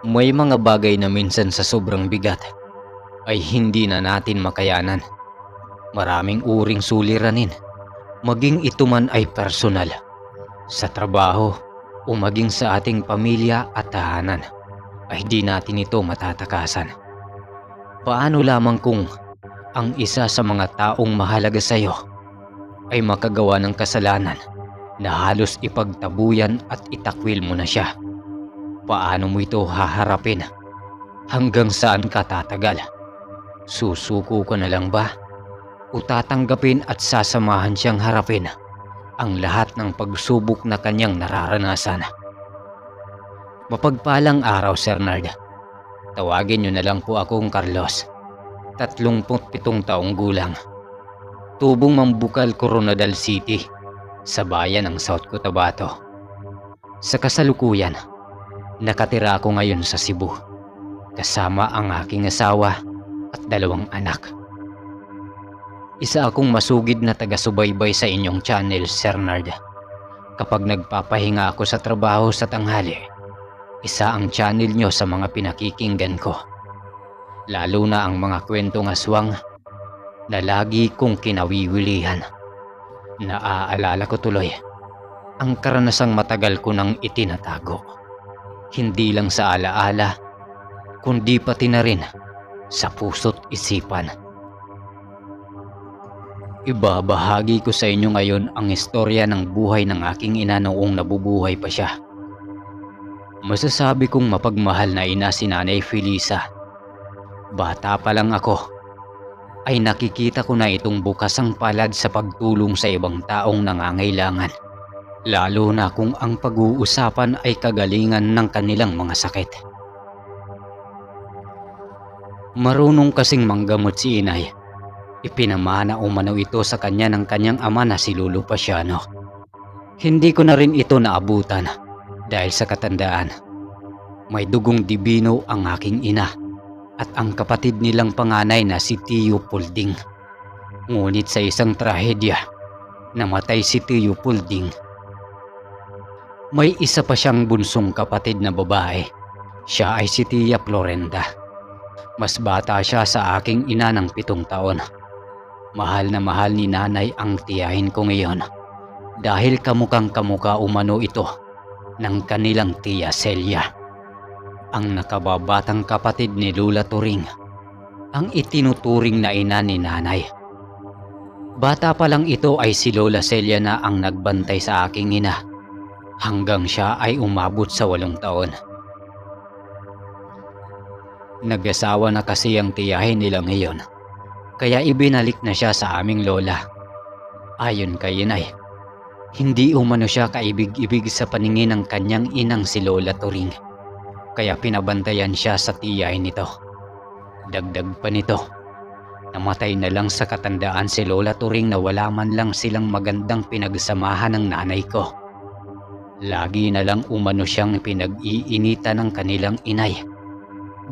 May mga bagay na minsan sa sobrang bigat ay hindi na natin makayanan. Maraming uring suliranin, maging ito man ay personal, sa trabaho o maging sa ating pamilya at tahanan, ay di natin ito matatakasan. Paano lamang kung ang isa sa mga taong mahalaga sa iyo ay makagawa ng kasalanan na halos ipagtabuyan at itakwil mo na siya? Paano mo ito haharapin? Hanggang saan ka tatagal? Susuko ka na lang ba? O tatanggapin at sasamahan siyang harapin ang lahat ng pagsubok na kanyang nararanasan? Mapagpalang araw, Sir Nard. Tawagin niyo na lang po akong Carlos. 37 taong gulang. Tubong Mambukal, Coronadal City, sa bayan ng South Cotabato. Sa kasalukuyan, nakatira ako ngayon sa Cebu, kasama ang aking asawa at 2 anak. Isa akong masugid na taga-subaybay sa inyong channel, Sir Nard. Kapag nagpapahinga ako sa trabaho sa tanghali, isa ang channel nyo sa mga pinakikinggan ko. Lalo na ang mga kwentong aswang na lagi kong kinawiwilihan. Naaalala ko tuloy ang karanasang matagal ko nang itinatago. Hindi lang sa alaala, kundi pati na rin sa puso't isipan. Ibabahagi ko sa inyo ngayon ang istorya ng buhay ng aking ina noong nabubuhay pa siya. Masasabi kong mapagmahal na ina si Nanay Felisa. Bata pa lang ako ay nakikita ko na itong bukasang palad sa pagtulong sa ibang taong nangangailangan. Lalo na kung ang pag-uusapan ay kagalingan ng kanilang mga sakit. Marunong kasing manggamot si inay. Ipinamana umano ito sa kanya ng kanyang ama na si Lolo Pasiano. Hindi ko na rin ito naabutan dahil sa katandaan. May dugong dibino ang aking ina at ang kapatid nilang panganay na si Tio Pulding. Ngunit sa isang trahedya, namatay si Tio Pulding. May isa pa siyang bunsong kapatid na babae. Siya ay si Tia Florenda. Mas bata siya sa aking ina ng 7 taon. Mahal na mahal ni nanay ang tiyahin ko ngayon dahil kamukang-kamuka umano ito ng kanilang tiya Celia, ang nakababatang kapatid ni Lola Turing, ang itinuturing na ina ni nanay. Bata pa lang ito ay si Lola Celia na ang nagbantay sa aking ina hanggang siya ay umabot sa 8 taon. Nag-asawa na kasi ang tiyahin nila ngayon, kaya ibinalik na siya sa aming lola. Ayon kay inay, hindi umano siya kaibig-ibig sa paningin ng kanyang inang si Lola Turing, kaya pinabantayan siya sa tiyahin nito. Dagdag pa nito, namatay na lang sa katandaan si Lola Turing na wala man lang silang magandang pinagsamahan ng nanay ko. Lagi na lang umano siyang pinag-iinitan ng kanilang inay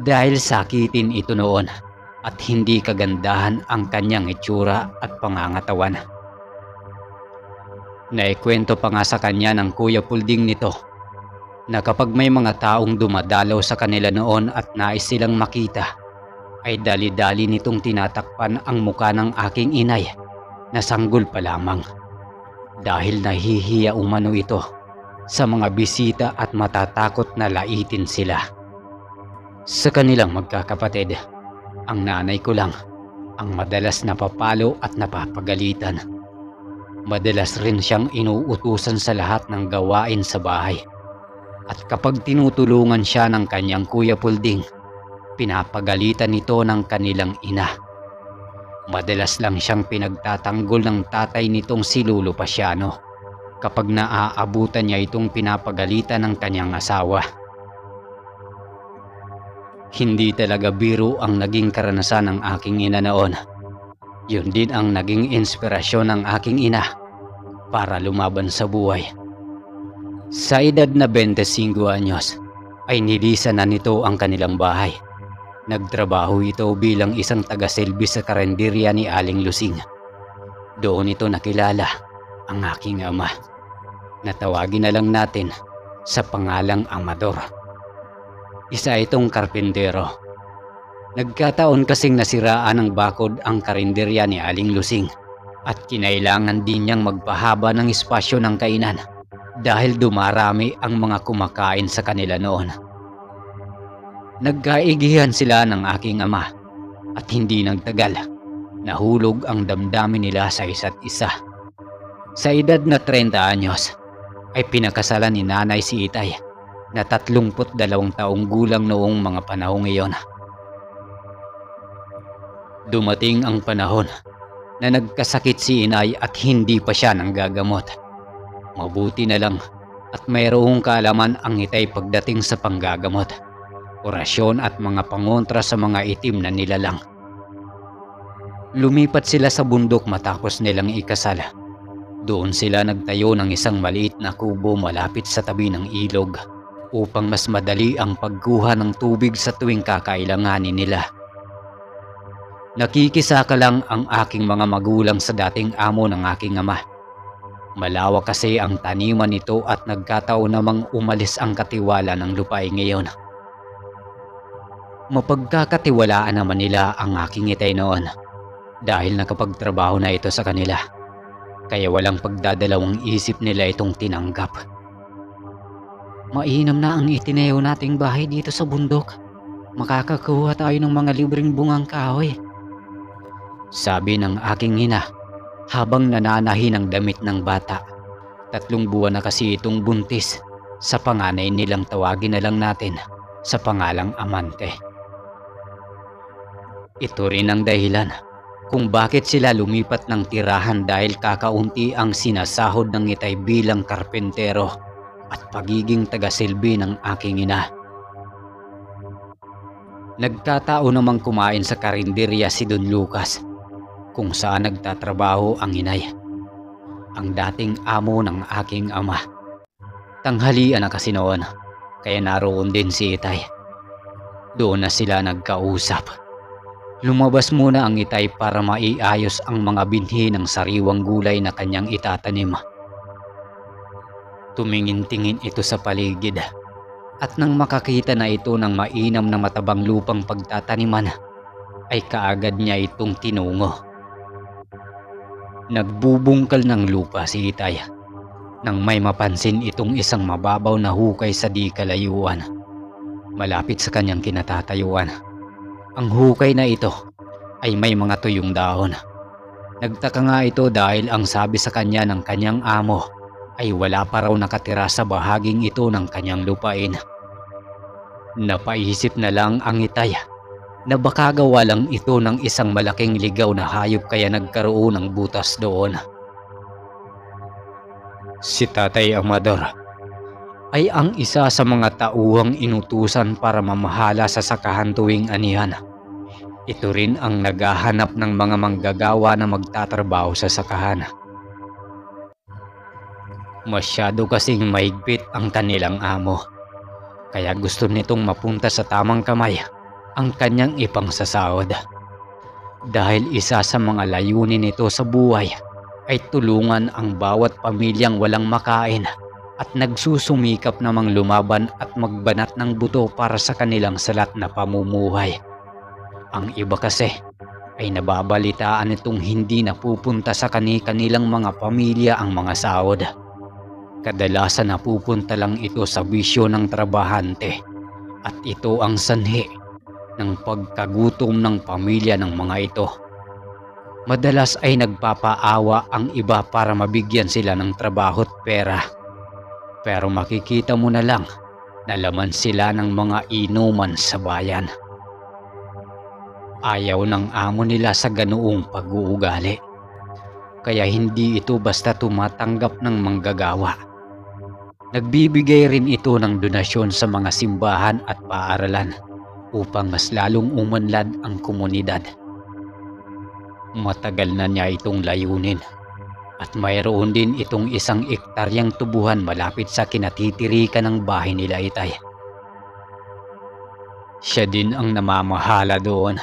dahil sakitin ito noon at hindi kagandahan ang kanyang itsura at pangangatawan. Naikwento pa nga sa kanya ng Kuya Pulding nito na kapag may mga taong dumadalaw sa kanila noon at nais silang makita, ay dali-dali nitong tinatakpan ang muka ng aking inay na sanggol pa lamang dahil nahihiya umano ito sa mga bisita at matatakot na laitin sila. Sa kanilang magkakapatid, ang nanay ko lang ang madalas napapalo at napapagalitan. Madalas rin siyang inuutusan sa lahat ng gawain sa bahay. At kapag tinutulungan siya ng kanyang Kuya Pulding, pinapagalitan nito ng kanilang ina. Madalas lang siyang pinagtatanggol ng tatay nitong si Lolo Pasiano kapag naaabutan niya itong pinapagalitan ng kanyang asawa. Hindi talaga biro ang naging karanasan ng aking ina noon. Yun din ang naging inspirasyon ng aking ina para lumaban sa buhay. Sa edad na 25 anyos ay nilisan na nito ang kanilang bahay. Nagtrabaho ito bilang isang taga-silbi sa karenderya ni Aling Lusing. Doon ito nakilala ang aking ama. Natawagin na lang natin sa pangalang Amador. Isa itong karpintero. Nagkataon kasing nasiraan ng bakod ang karinderya ni Aling Lusing at kinailangan din niyang magpahaba ng espasyo ng kainan dahil dumarami ang mga kumakain sa kanila noon. Nagkaigihan sila ng aking ama at hindi nagtagal, nahulog ang damdamin nila sa isa't isa. Sa edad na 30 anyos ay pinakasalan ni nanay si Itay na 32 taong gulang noong mga panahong iyon. Dumating ang panahon na nagkasakit si inay at hindi pa siya nanggagamot. Mabuti na lang at mayroong kaalaman ang Itay pagdating sa panggagamot, orasyon at mga pangontra sa mga itim na nilalang. Lumipat sila sa bundok matapos nilang ikasal. Doon sila nagtayo ng isang maliit na kubo malapit sa tabi ng ilog upang mas madali ang pagkuha ng tubig sa tuwing kakailanganin nila. Nakikisaka lang ang aking mga magulang sa dating amo ng aking ama. Malawak kasi ang taniman nito at nagkataon namang umalis ang katiwala ng lupain ngayon. Mapagkakatiwalaan naman nila ang aking Itay noon dahil nakapagtrabaho na ito sa kanila. Kaya walang pagdadalawang isip nila itong tinanggap. Mainam na ang itinayo nating bahay dito sa bundok. Makakakuha tayo ng mga libreng bungang kahoy, sabi ng aking ina habang nananahi ng damit ng bata. 3 buwan na kasi itong buntis. Sa panganay nilang tawagin na lang natin sa pangalang Amante. Ito rin ang dahilan kung bakit sila lumipat ng tirahan dahil kakaunti ang sinasahod ng Itay bilang karpentero at pagiging tagasilbi ng aking ina. Nagkataon namang kumain sa karinderya si Don Lucas kung saan nagtatrabaho ang inay, ang dating amo ng aking ama. Tanghalian na kasi noon, kaya naroon din si Itay. Doon na sila nagkausap. Lumabas muna ang Itay para maiayos ang mga binhi ng sariwang gulay na kanyang itatanim. Tumingin-tingin ito sa paligid at nang makakita na ito ng mainam na matabang lupang pagtataniman, ay kaagad niya itong tinungo. Nagbubungkal ng lupa si Itay nang may mapansin itong isang mababaw na hukay sa di kalayuan, malapit sa kanyang kinatatayuan. Ang hukay na ito ay may mga tuyong dahon. Nagtaka nga ito dahil ang sabi sa kanya ng kanyang amo ay wala pa raw nakatira sa bahaging ito ng kanyang lupain. Napaisip na lang ang Itay na baka gawa lang ito ng isang malaking ligaw na hayop kaya nagkaroon ng butas doon. Si Tatay Amador ay ang isa sa mga tauhang inutusan para mamahala sa sakahan tuwing anihan. Ito rin ang naghahanap ng mga manggagawa na magtatrabaho sa sakahan. Masyado kasing mahigpit ang kanilang amo, kaya gusto nitong mapunta sa tamang kamay ang kanyang ipangsasahod. Dahil isa sa mga layunin nito sa buhay ay tulungan ang bawat pamilyang walang makain at nagsusumikap namang lumaban at magbanat ng buto para sa kanilang salat na pamumuhay. Ang iba kasi ay nababalitaan itong hindi napupunta sa kanilang mga pamilya ang mga sahod. Kadalasan napupunta lang ito sa bisyo ng trabahante at ito ang sanhi ng pagkagutom ng pamilya ng mga ito. Madalas ay nagpapaawa ang iba para mabigyan sila ng trabaho at pera. Pero makikita mo na lang na laman sila ng mga inuman sa bayan. Ayaw ng amo nila sa ganoong pag-uugali. Kaya hindi ito basta tumatanggap ng manggagawa. Nagbibigay rin ito ng donasyon sa mga simbahan at paaralan upang mas lalong umunlad ang komunidad. Matagal na niya itong layunin at mayroon din itong 1 ektaryang tubuhan malapit sa kinatitirikan ng bahay nila Itay. Siya din ang namamahala doon.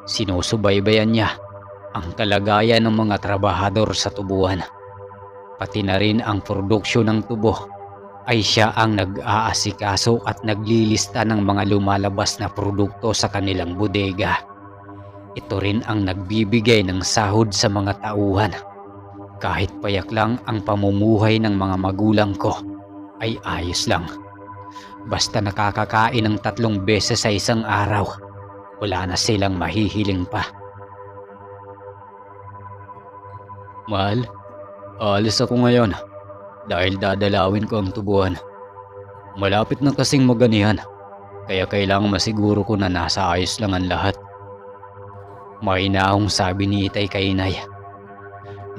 Sinusubaybayan niya ang kalagayan ng mga trabahador sa tubuhan, pati na rin ang produksyon ng tubo ay siya ang nag-aasikaso at naglilista ng mga lumalabas na produkto sa kanilang bodega. Ito rin ang nagbibigay ng sahod sa mga tauhan. Kahit payak lang ang pamumuhay ng mga magulang ko ay ayos lang. Basta nakakakain ng 3 beses sa isang araw, wala na silang mahihiling pa. Mahal, aalis ako ngayon dahil dadalawin ko ang tubuan. Malapit na kasing maganihan, kaya kailangan masiguro ko na nasa ayos lang ang lahat. Mahinahong sabi ni Itay kay Inay.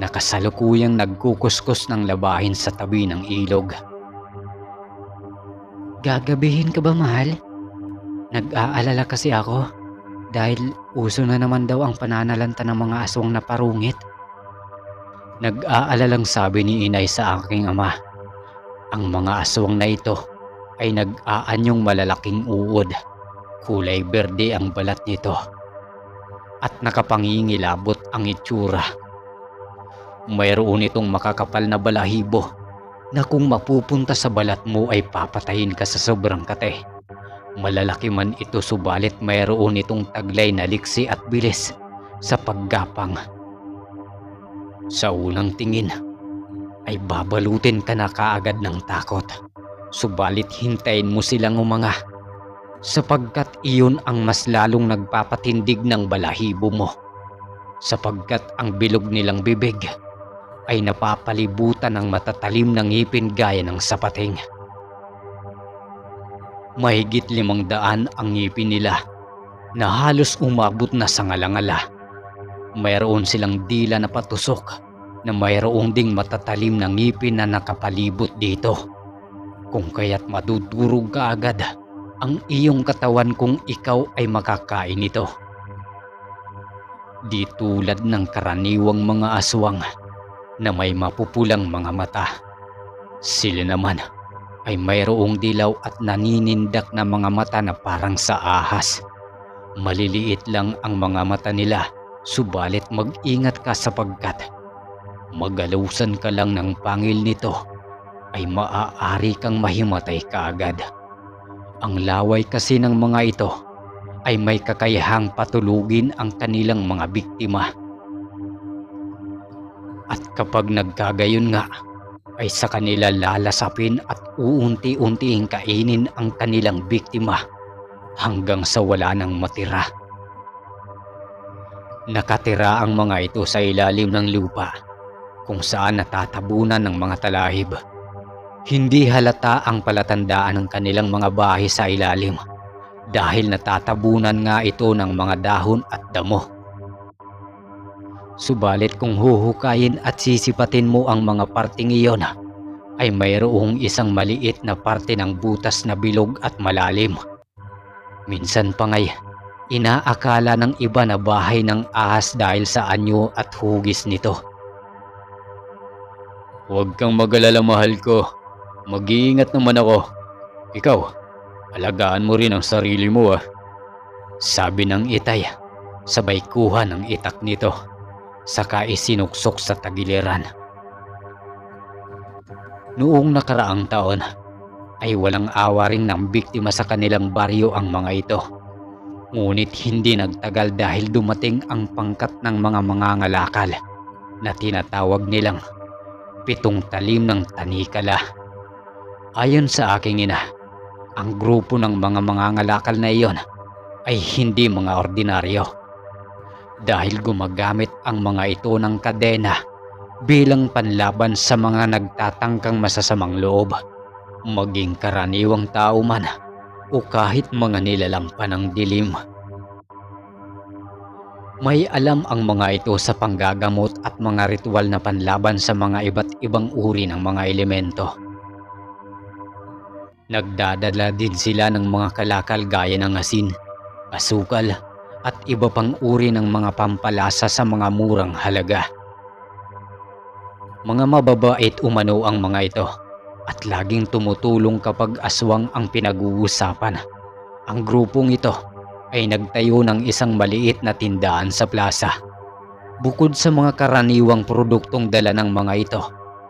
Nakasalukuyang nagkukuskus ng labahin sa tabi ng ilog. Gagabihin ka ba, mahal? Nag-aalala kasi ako dahil uso na naman daw ang pananalanta ng mga aswang na parungit. Nag-aalalang sabi ni Inay sa aking ama. Ang mga aswang na ito ay nag-aanyong malalaking uod. Kulay berde ang balat nito at nakapangingilabot ang itsura. Mayroon itong makakapal na balahibo na kung mapupunta sa balat mo ay papatayin ka sa sobrang kate. Malalaki man ito subalit mayroon itong taglay na liksi at bilis sa paggapang. Sa unang tingin ay babalutin ka na kaagad ng takot. Subalit hintayin mo silang umanga sapagkat iyon ang mas lalong nagpapatindig ng balahibo mo. Sapagkat ang bilog nilang bibig ay napapalibutan ng matatalim na ngipin gaya ng sapating. Mahigit 500 ang ngipin nila na halos umabot na sa ngalangala. Mayroon silang dila na patusok na mayroong ding matatalim na ngipin na nakapalibot dito. Kung kaya't madudurog ka agad ang iyong katawan kung ikaw ay makakain nito. Di tulad ng karaniwang mga aswang na may mapupulang mga mata. Sila naman ay mayroong dilaw at naninindak na mga mata na parang sa ahas. Maliliit lang ang mga mata nila, subalit mag-ingat ka sapagkat magalusan ka lang ng pangil nito ay maaari kang mahimatay kaagad. Ang laway kasi ng mga ito ay may kakayahang patulugin ang kanilang mga biktima. At kapag nagkagayon nga, ay sa kanila lalasapin at uunti-unting kainin ang kanilang biktima hanggang sa wala nang matira. Nakatira ang mga ito sa ilalim ng lupa kung saan natatabunan ng mga talahib. Hindi halata ang palatandaan ng kanilang mga bahay sa ilalim dahil natatabunan nga ito ng mga dahon at damo. Subalit kung huhukayin at sisipatin mo ang mga parteng iyon, ay mayroong isang maliit na parte ng butas na bilog at malalim. Minsan pa nga'y inaakala ng iba na bahay ng ahas dahil sa anyo at hugis nito. Huwag kang mag-alala, mahal ko. Mag-iingat naman ako. Ikaw, alagaan mo rin ang sarili mo, sabi ng Itay, sabay kuha ng itak nito. Saka isinuksok sa tagiliran. Noong nakaraang taon ay walang awa ring ng biktima sa kanilang baryo ang mga ito. Ngunit hindi nagtagal dahil dumating ang pangkat ng mga mangangalakal na tinatawag nilang 7 talim ng tanikala. Ayon sa aking ina, ang grupo ng mga mangangalakal na iyon ay hindi mga ordinaryo. Dahil gumagamit ang mga ito ng kadena bilang panlaban sa mga nagtatangkang masasamang loob, maging karaniwang tao man o kahit mga nilalampan ng dilim. May alam ang mga ito sa panggagamot at mga ritual na panlaban sa mga iba't ibang uri ng mga elemento. Nagdadala din sila ng mga kalakal gaya ng asin, asukal, at iba pang uri ng mga pampalasa sa mga murang halaga. Mga mababait umano ang mga ito at laging tumutulong kapag aswang ang pinag-uusapan. Ang grupong ito ay nagtayo ng isang maliit na tindahan sa plaza. Bukod sa mga karaniwang produktong dala ng mga ito,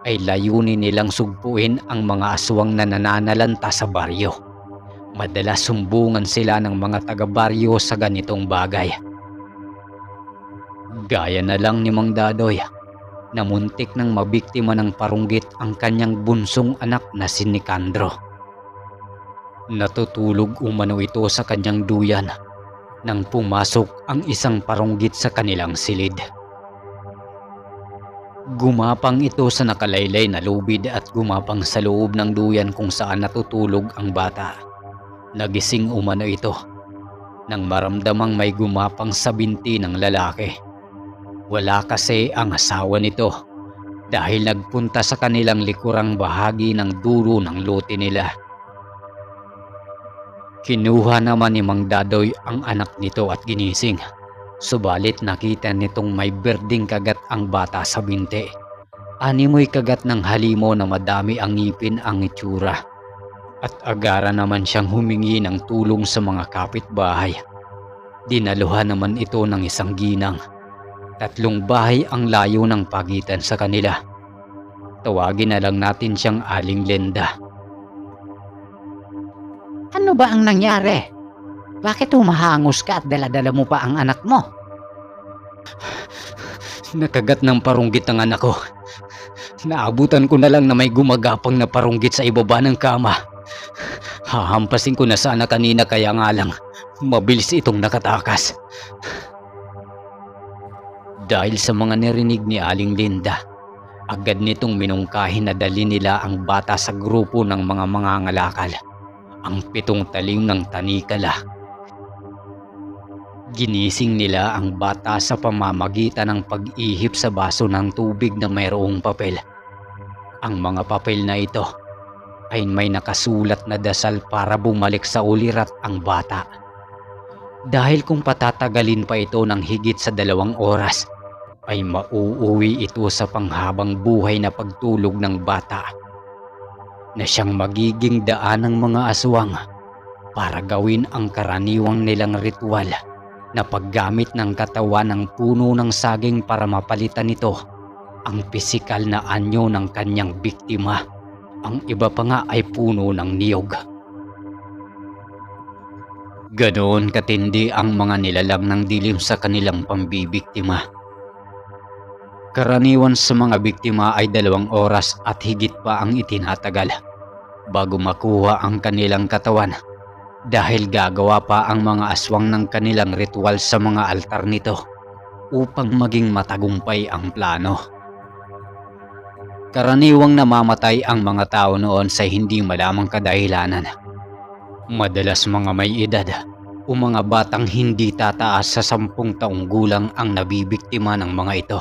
ay layunin nilang sugpuin ang mga aswang na nananalanta sa baryo. Madalas sumbungan sila ng mga taga-baryo sa ganitong bagay. Gaya na lang ni Mang Dadoy na muntik nang mabiktima ng parunggit ang kanyang bunsong anak na si Nicandro. Natutulog umano ito sa kanyang duyan nang pumasok ang isang parunggit sa kanilang silid. Gumapang ito sa nakalaylay na lubid at gumapang sa loob ng duyan kung saan natutulog ang bata. Nagising umano ito nang maramdamang may gumapang sa binti ng lalaki. Wala kasi ang asawa nito dahil nagpunta sa kanilang likurang bahagi ng dulo ng lote nila. Kinuha naman ni Mang Dadoy ang anak nito at ginising. Subalit nakita nitong may berdeng kagat ang bata sa binti. Animoy kagat ng halimo na madami ang ngipin ang itsura. At agara naman siyang humingi ng tulong sa mga kapitbahay. Dinaluhan naman ito ng isang ginang. 3 bahay ang layo ng pagitan sa kanila. Tawagin na lang natin siyang Aling Lenda. Ano ba ang nangyari? Bakit humahangos ka at dala-dala mo pa ang anak mo? Nakagat ng parunggit ang anak ko. Naabutan ko na lang na may gumagapang na parunggit sa ibaba ng kama. Hahampasin ko na sana kanina kaya nga lang mabilis itong nakatakas. Dahil sa mga narinig ni Aling Linda, agad nitong minungkahin na dali nila ang bata sa grupo ng mga mangangalakal, ang 7 talim ng tanikala. Ginising nila ang bata sa pamamagitan ng pag-ihip sa baso ng tubig na mayroong papel. Ang mga papel na ito ay may nakasulat na dasal para bumalik sa ulirat ang bata. Dahil kung patatagalin pa ito ng higit sa 2 oras, ay mauuwi ito sa panghabang buhay na pagtulog ng bata na siyang magiging daan ng mga aswang para gawin ang karaniwang nilang ritual na paggamit ng katawan ng puno ng saging para mapalitan nito ang pisikal na anyo ng kanyang biktima. Ang iba pa nga ay puno ng niyog. Ganoon katindi ang mga nilalang ng dilim sa kanilang pambibiktima. Karaniwan sa mga biktima ay 2 oras at higit pa ang itinatagal bago makuha ang kanilang katawan. Dahil gagawa pa ang mga aswang ng kanilang ritual sa mga altar nito upang maging matagumpay ang plano. Karaniwang namamatay ang mga tao noon sa hindi malamang kadahilanan. Madalas mga may edad o mga batang hindi tataas sa 10 taong gulang ang nabibiktima ng mga ito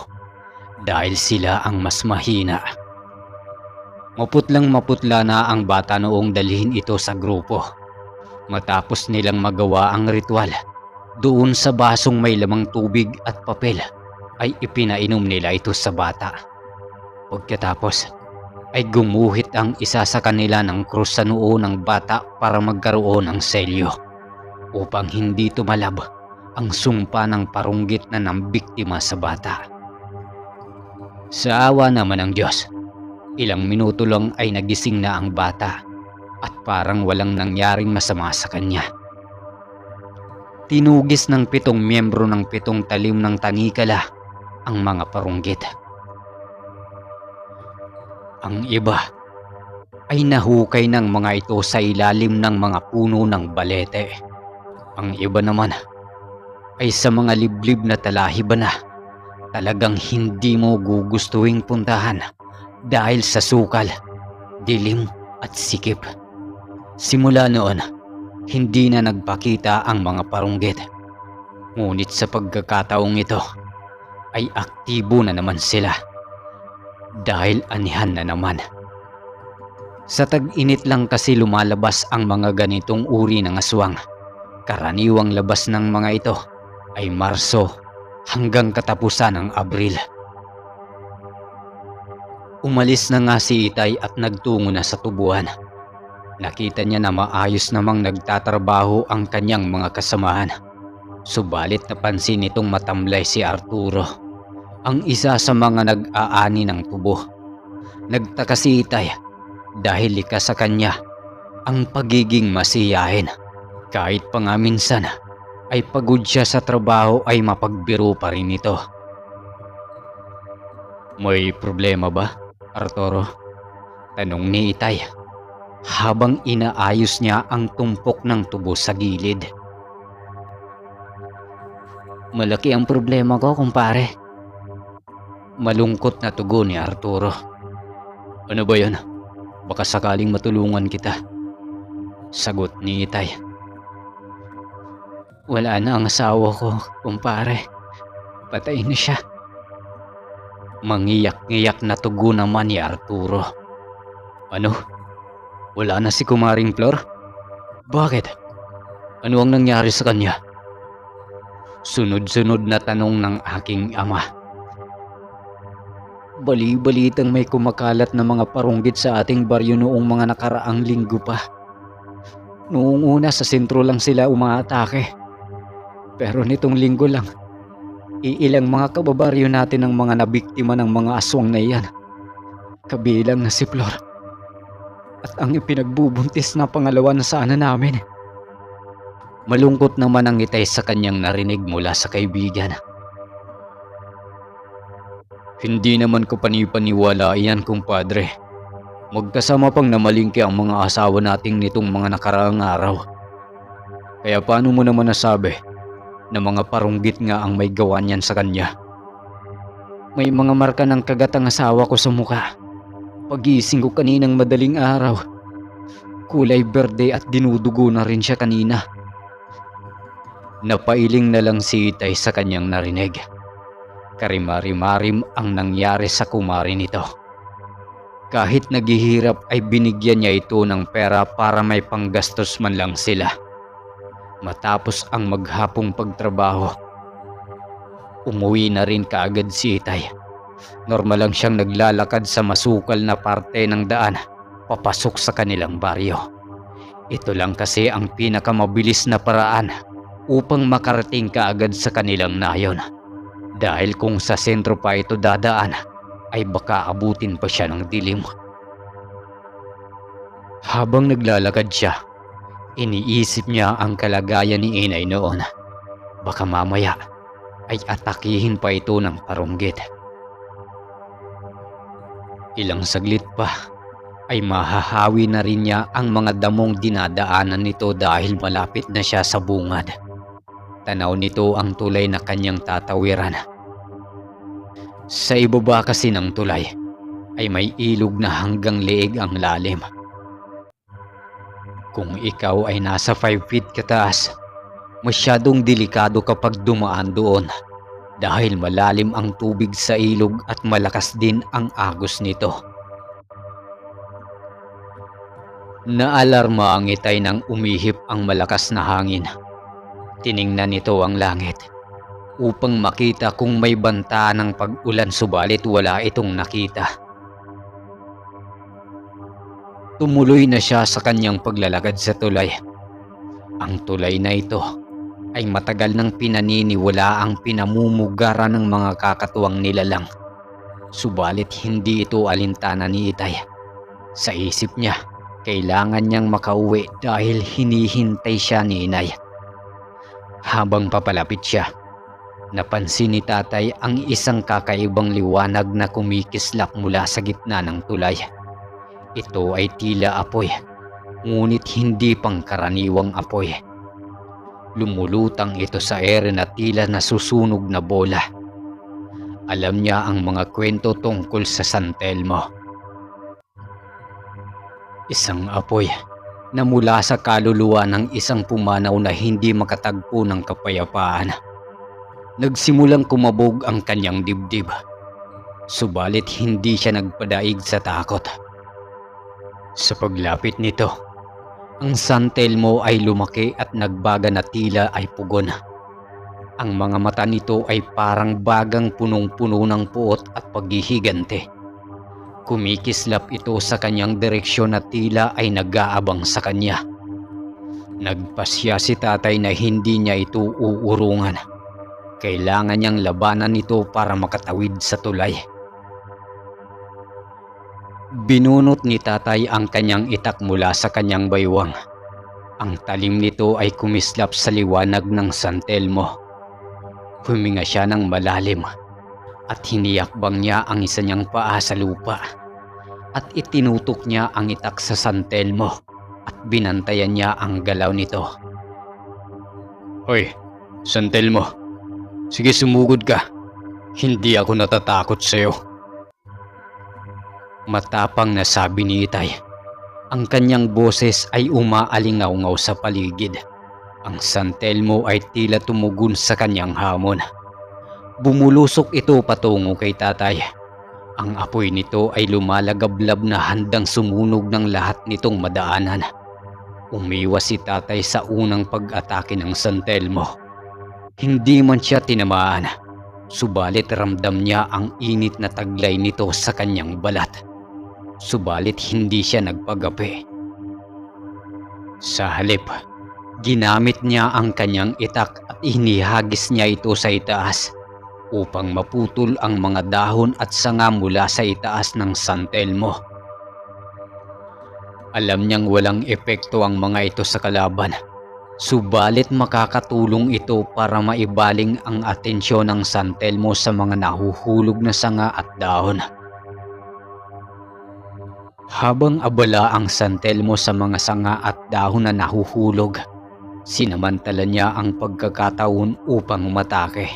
dahil sila ang mas mahina. Maputlang-maputla na ang bata noong dalhin ito sa grupo. Matapos nilang magawa ang ritual, doon sa basong may lamang tubig at papel ay ipinainom nila ito sa bata. Pagkatapos ay gumuhit ang isa sa kanila ng krus sa noo ng bata para magkaroon ng selyo upang hindi tumalab ang sumpa ng parunggit na nambiktima sa bata. Sa awa naman ng Diyos, ilang minuto lang ay nagising na ang bata at parang walang nangyaring masama sa kanya. Tinugis ng 7 miyembro ng 7 talim ng tanikala ang mga parunggit. Ang iba ay nahukay ng mga ito sa ilalim ng mga puno ng balete. Ang iba naman ay sa mga liblib na talahiban na talagang hindi mo gugustuhin puntahan dahil sa sukal, dilim at sikip. Simula noon, hindi na nagpakita ang mga parunggit. Ngunit sa pagkakataong ito, ay aktibo na naman sila. Dahil anihan na naman. Sa tag-init lang kasi lumalabas ang mga ganitong uri ng aswang. Karaniwang labas ng mga ito ay Marso hanggang katapusan ng Abril. Umalis na nga si Itay at nagtungo na sa tubuhan. Nakita niya na maayos namang nagtatrabaho ang kanyang mga kasamahan. Subalit napansin nitong matamlay si Arturo, ang isa sa mga nag-aani ng tubo. Nagtaka si Itay dahil likas sa kanya ang pagiging masiyahin. Kahit pa nga minsan ay pagod siya sa trabaho ay mapagbiro pa rin ito. May problema ba, Arturo? Tanong ni Itay habang inaayos niya ang tumpok ng tubo sa gilid. Malaki ang problema ko, kumpare. Malungkot na tugon ni Arturo. Ano ba yan? Baka sakaling matulungan kita. Sagot ni Itay. Wala na ang asawa ko, kumpare. Patay na siya. Mangiyak-ngiyak na tugon naman ni Arturo. Ano? Wala na si Kumaring Flor? Bakit? Ano ang nangyari sa kanya? Sunod-sunod na tanong ng aking ama. Bali-balitang may kumakalat na mga parunggit sa ating baryo noong mga nakaraang linggo pa. Noong una sa sentro lang sila umaatake. Pero nitong linggo lang, iilang mga kababaryo natin ang mga nabiktima ng mga aswang na iyan. Kabilang na si Flor. At ang ipinagbubuntis na pangalawa na sana namin. Malungkot naman ang Itay sa kanyang narinig mula sa kaibigan. Hindi naman ko panipaniwala iyan, kumpadre. Magkasama pang namalingki ang mga asawa nating nitong mga nakaraang araw. Kaya paano mo naman nasabi na mga parunggit nga ang may gawa niyan sa kanya? May mga marka ng kagat ang asawa ko sa mukha. Pagising ko kaninang madaling araw, kulay berde at dinudugo na rin siya kanina. Napailing na lang si Itay sa kanyang narinig. Karimari-marim ang nangyari sa kumari nito. Kahit naghihirap ay binigyan niya ito ng pera para may panggastos man lang sila. Matapos ang maghapong pagtrabaho, umuwi na rin kaagad si Itay. Normal lang siyang naglalakad sa masukal na parte ng daan papasok sa kanilang baryo. Ito lang kasi ang pinakamabilis na paraan upang makarating kaagad sa kanilang nayon. Dahil kung sa sentro pa ito dadaan, ay baka abutin pa siya ng dilim. Habang naglalakad siya, iniisip niya ang kalagayan ni Inay noon. Baka mamaya ay atakihin pa ito ng parunggit. Ilang saglit pa ay mahahawi na rin niya ang mga damong dinadaanan nito dahil malapit na siya sa bungad. Tanaw nito ang tulay na kanyang tatawiran. Sa ibaba kasi ng tulay ay may ilog na hanggang leeg ang lalim. Kung ikaw ay nasa 5 feet kataas, masyadong delikado kapag dumaan doon dahil malalim ang tubig sa ilog at malakas din ang agos nito. Naalarma ang Itay nang umihip ang malakas na hangin. Tiningnan nito ang langit upang makita kung may banta ng pag-ulan, subalit wala itong nakita. Tumuloy na siya sa kanyang paglalakad sa tulay. Ang tulay na ito ay matagal nang pinaniniwala ang pinamumugara ng mga kakatuwang nilalang. Subalit hindi ito alintana ni Itay. Sa isip niya, kailangan niyang makauwi dahil hinihintay siya ni Inay. Habang papalapit siya, napansin ni Tatay ang isang kakaibang liwanag na kumikislap mula sa gitna ng tulay. Ito ay tila apoy, ngunit hindi pangkaraniwang apoy. Lumulutang ito sa ere na tila nasusunog na bola. Alam niya ang mga kwento tungkol sa San Telmo. Isang apoy na mula sa kaluluwa ng isang pumanaw na hindi makatagpo ng kapayapaan. Nagsimulang kumabog ang kanyang dibdib. Subalit hindi siya nagpadaig sa takot. Sa paglapit nito, ang San Telmo ay lumaki at nagbaga na tila ay pugon. Ang mga mata nito ay parang bagang punong-puno ng puot at paghihigante. Kumikislap ito sa kanyang direksyon na tila ay nag-aabang sa kanya. Nagpasya si Tatay na hindi niya ito uurungan. Kailangan niyang labanan ito para makatawid sa tulay. Binunot ni tatay ang kanyang itak mula sa kanyang baywang. Ang talim nito ay kumislap sa liwanag ng San Telmo. Huminga siya ng malalim at hiniyakbang niya ang isa niyang paa sa lupa at itinutok niya ang itak sa San Telmo at binantayan niya ang galaw nito. "Hoy, San Telmo, sige sumugod ka. Hindi ako natatakot sa'yo." Matapang na sabi ni Itay. Ang kanyang boses ay umaalingaw-ngaw sa paligid. Ang San Telmo ay tila tumugon sa kanyang hamon. Bumulusok ito patungo kay tatay. Ang apoy nito ay lumalagablab na handang sumunog ng lahat nitong madaanan. Umiwas si tatay sa unang pag-atake ng San Telmo. Hindi man siya tinamaan, subalit ramdam niya ang init na taglay nito sa kanyang balat. Subalit hindi siya nagpagapi. Sa halip, ginamit niya ang kanyang itak at inihagis niya ito sa itaas upang maputol ang mga dahon at sanga mula sa itaas ng San Telmo. Alam niyang walang epekto ang mga ito sa kalaban, subalit makakatulong ito para maibaling ang atensyon ng San Telmo sa mga nahuhulog na sanga at dahon. Habang abala ang San Telmo sa mga sanga at dahon na nahuhulog, sinamantala niya ang pagkakataon upang umatake.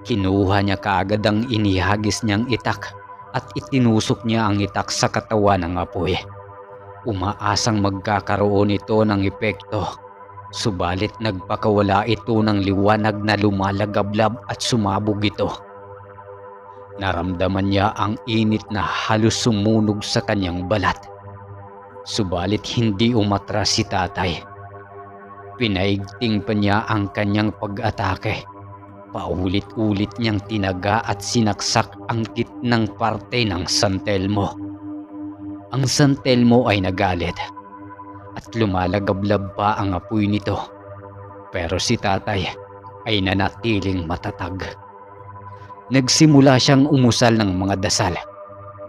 Kinuha niya kaagad ang inihagis niyang itak at itinusok niya ang itak sa katawan ng apoy. Umaasang magkakaroon ito ng epekto, subalit nagpakawala ito ng liwanag na lumalagablab at sumabog ito. Naramdaman niya ang init na halos sumunog sa kanyang balat. Subalit hindi umatras si tatay. Pinaigting pa niya ang kanyang pag-atake. Paulit-ulit niyang tinaga at sinaksak ang gitnang parte ng San Telmo. Ang San Telmo ay nagalit at lumalagablab pa ang apoy nito. Pero si tatay ay nanatiling matatag. Nagsimula siyang umusal ng mga dasal,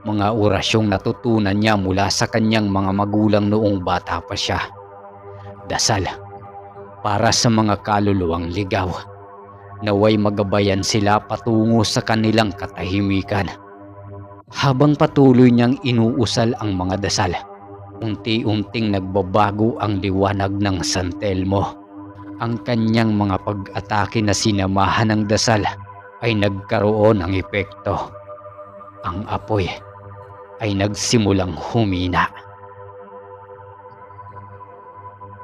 mga orasyong natutunan niya mula sa kanyang mga magulang noong bata pa siya. Dasal para sa mga kaluluwang ligaw, naway magabayan sila patungo sa kanilang katahimikan. Habang patuloy niyang inuusal ang mga dasal, unti-unting nagbabago ang liwanag ng San Telmo. Ang kanyang mga pag-atake na sinamahan ng dasal ay nagkaroon ng epekto. Ang apoy ay nagsimulang humina.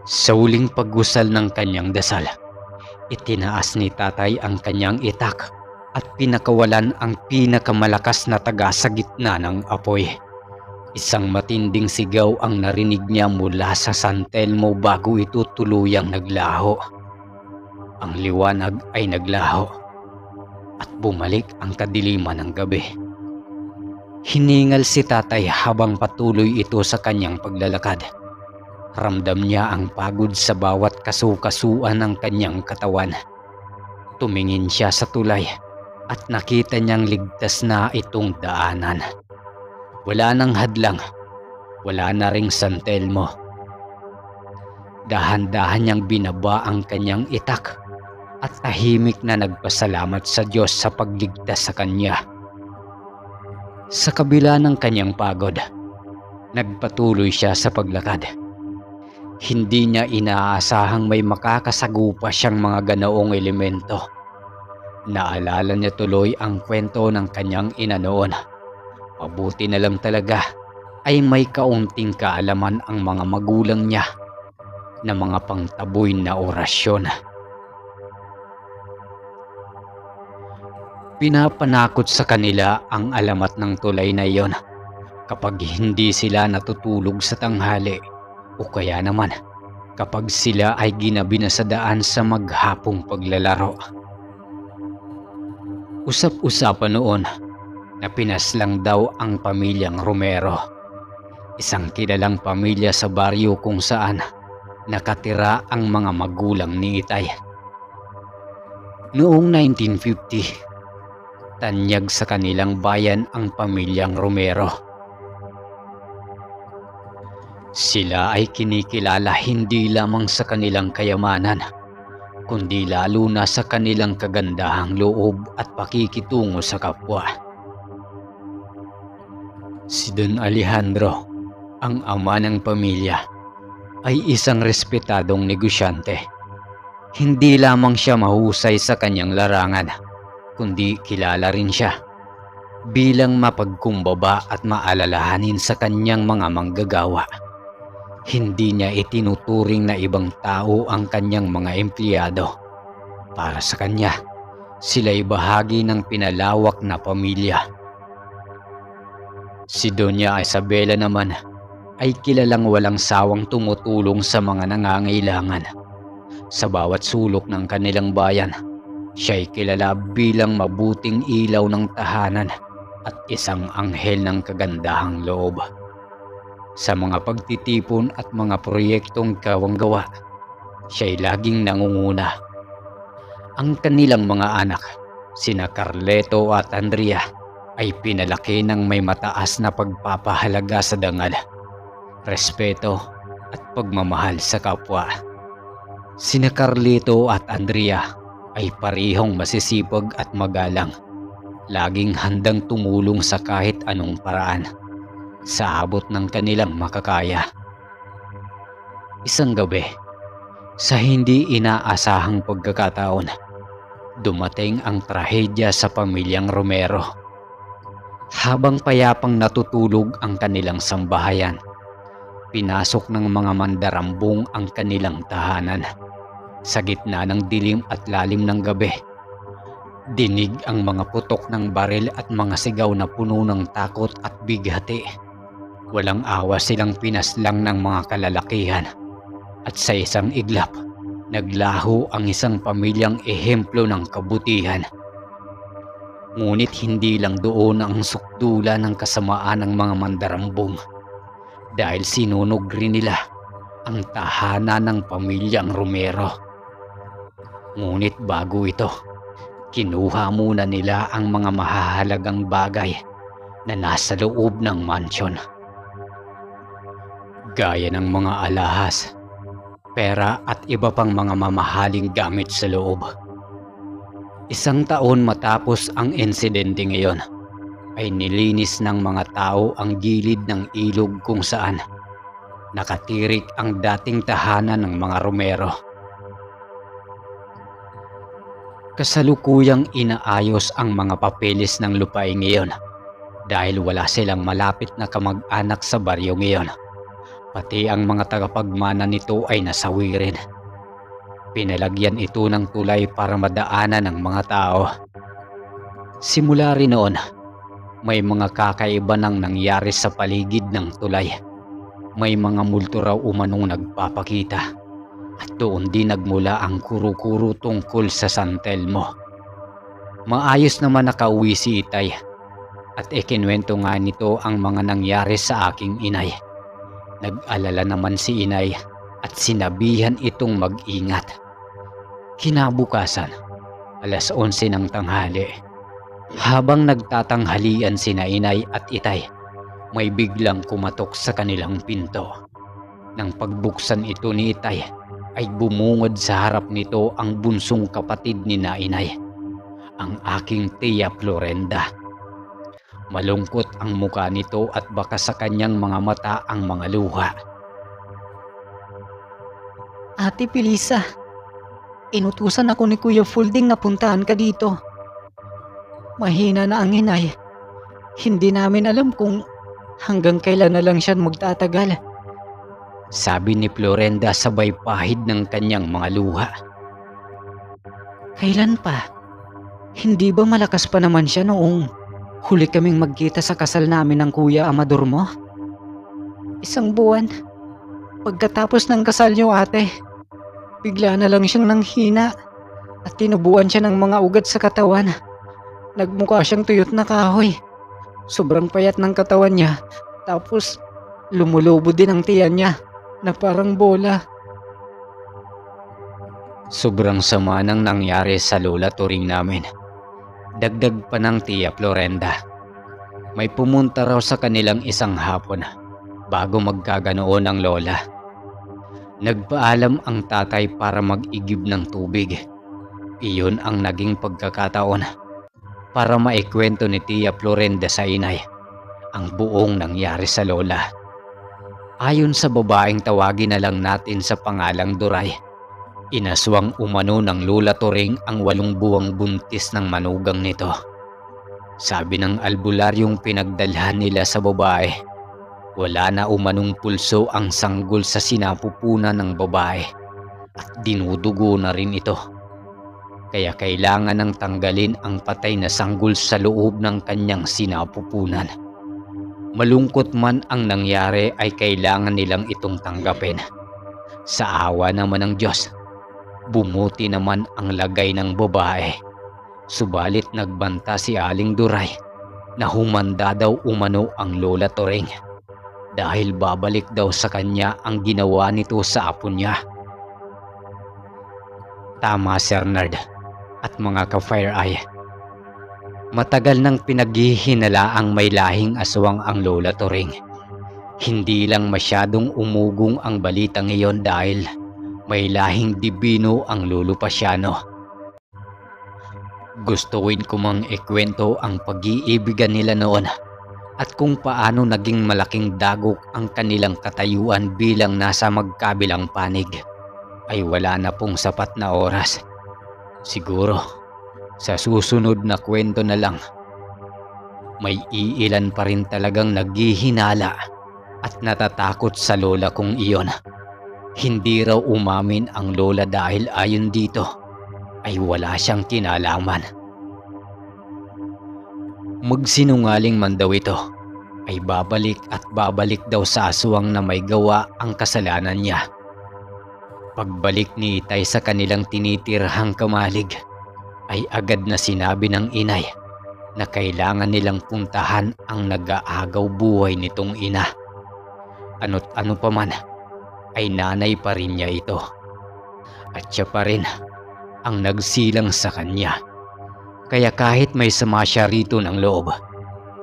Sa huling pag-usal ng kanyang dasal, itinaas ni tatay ang kanyang itak at pinakawalan ang pinakamalakas na taga sa gitna ng apoy. Isang matinding sigaw ang narinig niya mula sa San Telmo bago ito tuluyang naglaho. Ang liwanag ay naglaho at bumalik ang kadiliman ng gabi. Hiningal si tatay habang patuloy ito sa kanyang paglalakad. Ramdam niya ang pagod sa bawat kasukasuan ng kanyang katawan. Tumingin siya sa tulay at nakita niyang ligtas na itong daanan. Wala nang hadlang, wala na ring San Telmo. Dahan-dahan niyang binaba ang kanyang itak at tahimik na nagpasalamat sa Diyos sa pagligtas sa kanya. Sa kabila ng kanyang pagod, nagpatuloy siya sa paglakad. Hindi niya inaasahang may makakasagupa siyang mga ganoong elemento. Naalala niya tuloy ang kwento ng kanyang ina noon. Mabuti na lang talaga ay may kaunting kaalaman ang mga magulang niya na mga pangtaboy na orasyon. Pinapanakot sa kanila ang alamat ng tulay na iyon kapag hindi sila natutulog sa tanghali o kaya naman kapag sila ay ginabi na sa daan sa maghapong paglalaro. Usap-usapan noon na pinaslang daw ang pamilyang Romero, isang kilalang pamilya sa baryo kung saan nakatira ang mga magulang ni Itay. Noong 1950, tanyag sa kanilang bayan ang pamilyang Romero. Sila ay kinikilala hindi lamang sa kanilang kayamanan, kundi lalo na sa kanilang kagandahang loob at pakikitungo sa kapwa. Si Don Alejandro, ang ama ng pamilya, ay isang respetadong negosyante. Hindi lamang siya mahusay sa kanyang larangan, kundi kilala rin siya bilang mapagkumbaba at maalalahanin sa kanyang mga manggagawa. Hindi niya itinuturing na ibang tao ang kanyang mga empleyado. Para sa kanya, sila'y bahagi ng pinalawak na pamilya. Si Doña Isabela naman ay kilalang walang sawang tumutulong sa mga nangangailangan. Sa bawat sulok ng kanilang bayan, siya'y kilala bilang mabuting ilaw ng tahanan at isang anghel ng kagandahang loob. Sa mga pagtitipon at mga proyektong kawanggawa, siya'y laging nangunguna. Ang kanilang mga anak, sina Carleto at Andrea, ay pinalaki ng may mataas na pagpapahalaga sa dangal, respeto at pagmamahal sa kapwa. Sina Carlito at Andrea ay parihong masisipag at magalang, laging handang tumulong sa kahit anong paraan, sa abot ng kanilang makakaya. Isang gabi, sa hindi inaasahang pagkakataon, dumating ang trahedya sa pamilyang Romero. Habang payapang natutulog ang kanilang sambahayan, pinasok ng mga mandarambong ang kanilang tahanan. Sa gitna ng dilim at lalim ng gabi, dinig ang mga putok ng baril at mga sigaw na puno ng takot at bighati. Walang awa silang pinaslang ng mga kalalakihan, at sa isang iglap, naglaho ang isang pamilyang ehemplo ng kabutihan. Ngunit hindi lang doon ang sukdula ng kasamaan ng mga mandarambong, dahil sinunog rin nila ang tahanan ng pamilyang Romero. Ngunit bago ito, kinuha muna nila ang mga mahahalagang bagay na nasa loob ng mansyon. Gaya ng mga alahas, pera at iba pang mga mamahaling gamit sa loob. Isang taon matapos ang insidente ngayon, ay nilinis ng mga tao ang gilid ng ilog kung saan nakatirik ang dating tahanan ng mga Romero. Kasalukuyang inaayos ang mga papeles ng lupain ngayon dahil wala silang malapit na kamag-anak sa baryo ngayon. Pati ang mga tagapagmana nito ay nasawi rin. Pinalagyan ito ng tulay para madaanan ng mga tao. Simula rin noon, may mga kakaiba nang nangyari sa paligid ng tulay. May mga multo raw umanong nagpapakita. At doon din nagmula ang kuro-kuro tungkol sa San Telmo. Maayos naman nakauwi si Itay at ikinwento nga nito ang mga nangyari sa aking inay. Nag-alala naman si inay at sinabihan itong mag-ingat. Kinabukasan, alas 11 ng tanghali, habang nagtatanghalian sina inay at Itay, may biglang kumatok sa kanilang pinto. Nang pagbuksan ito ni Itay, ay bumungod sa harap nito ang bunsong kapatid ni Nainay, ang aking tiya Florenda. Malungkot ang muka nito at baka sa kanyang mga mata ang mga luha. Ate Pilisa, inutusan ako ni Kuya Fulding na puntahan ka dito. Mahina na ang inay. Hindi namin alam kung hanggang kailan na lang siya magtatagal. Sabi ni Florenda sabay pahid ng kanyang mga luha. Kailan pa? Hindi ba malakas pa naman siya noong huli kaming magkita sa kasal namin ng Kuya Amador mo? 1 buwan. Pagkatapos ng kasal niyo, ate, bigla na lang siyang nanghina at tinubuan siya ng mga ugat sa katawan. Nagmukha siyang tuyot na kahoy. Sobrang payat ng katawan niya, tapos lumulubo din ang tiyan niya na parang bola. Sobrang sama nang nangyari sa lola turing namin. Dagdag pa ng tiya Florenda. May pumunta raw sa kanilang isang hapon bago magkaganoon ang lola. Nagpaalam ang tatay para mag-igib ng tubig. Iyon ang naging pagkakataon para maikwento ni Tia Florinda sa inay ang buong nangyari sa lola. Ayon sa babaeng tawagin na lang natin sa pangalang Duray, inaswang umano ng Lola Turing ang 8 buwang buntis ng manugang nito. Sabi ng albularyong pinagdalhan nila sa babae, wala na umanong pulso ang sanggol sa sinapupunan ng babae at dinudugo na rin ito. Kaya kailangan nang tanggalin ang patay na sanggol sa loob ng kanyang sinapupunan. Malungkot man ang nangyari ay kailangan nilang itong tanggapin. Sa awa naman ng Diyos, bumuti naman ang lagay ng babae. Subalit nagbanta si Aling Duray na humanda daw umano ang Lola Turing dahil babalik daw sa kanya ang ginawa nito sa apo niya. Tama, Sir Nerd at mga ka-Fire Eye. Matagal nang pinaghihinalaang may lahing aswang ang Lola Turing. Hindi lang masyadong umugong ang balita ngayon dahil may lahing dibino ang Lolo Pasiano. Gustuin ko mang ikwento ang pag-iibigan nila noon at kung paano naging malaking dagok ang kanilang katayuan bilang nasa magkabilang panig, ay wala na pong sapat na oras. Siguro, sa susunod na kwento na lang, may iilan pa rin talagang naghihinala at natatakot sa lola kong iyon. Hindi raw umamin ang lola dahil ayon dito, ay wala siyang kinalaman. Magsinungaling man daw ito, ay babalik at babalik daw sa aswang na may gawa ang kasalanan niya. Pagbalik ni Itay sa kanilang tinitirhang kamalig, ay agad na sinabi ng inay na kailangan nilang puntahan ang nag-aagaw buhay nitong ina. Ano't ano pa man, ay nanay pa rin niya ito. At siya pa rin ang nagsilang sa kanya. Kaya kahit may sama siya rito ng loob,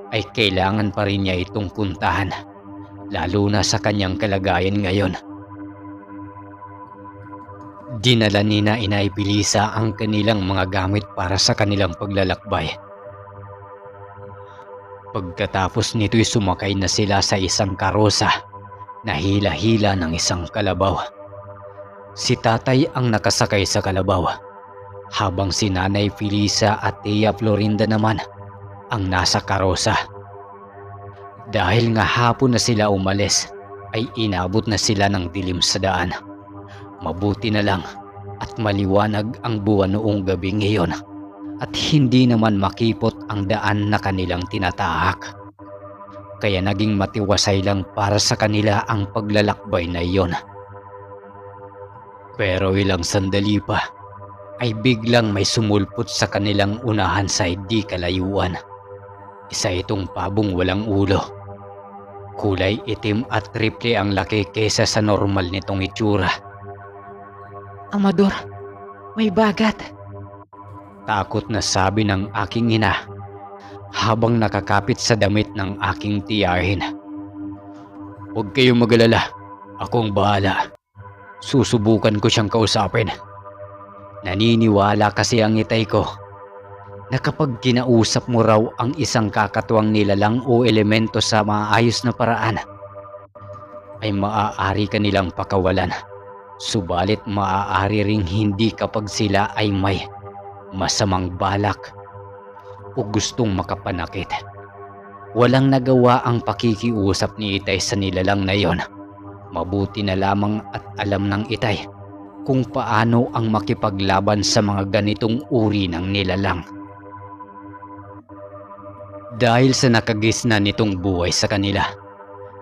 ay kailangan pa rin niya itong puntahan, lalo na sa kanyang kalagayan ngayon. Dinala ni na Inay Pilisa ang kanilang mga gamit para sa kanilang paglalakbay. Pagkatapos nito'y sumakay na sila sa isang karosa na hila-hila ng isang kalabaw. Si tatay ang nakasakay sa kalabaw, habang si Nanay Pilisa at Tia Florinda naman ang nasa karosa. Dahil nga hapon na sila umalis, ay inabot na sila ng dilim sa daan. Mabuti na lang at maliwanag ang buwan noong gabi ngayon at hindi naman makipot ang daan na kanilang tinatahak. Kaya naging matiwasay lang para sa kanila ang paglalakbay na iyon. Pero ilang sandali pa ay biglang may sumulpot sa kanilang unahan sa hindi kalayuan. Isa itong pabong walang ulo. Kulay itim at triple ang laki kesa sa normal nitong itsura. Amador, may bagat. Takot na sabi ng aking ina habang nakakapit sa damit ng aking tiyahin. Huwag kayong magalala, akong bahala. Susubukan ko siyang kausapin. Naniniwala kasi ang itay ko na kapag kinausap mo raw ang isang kakatuwang nilalang o elemento sa maayos na paraan, ay maaari ka nilang pakawalan. Subalit maaari ring hindi kapag sila ay may masamang balak o gustong makapanakit. Walang nagawa ang pakikiusap ni Itay sa nilalang na yon. Mabuti na lamang at alam ng Itay kung paano ang makipaglaban sa mga ganitong uri ng nilalang. Dahil sa nakagisna nitong buhay sa kanila,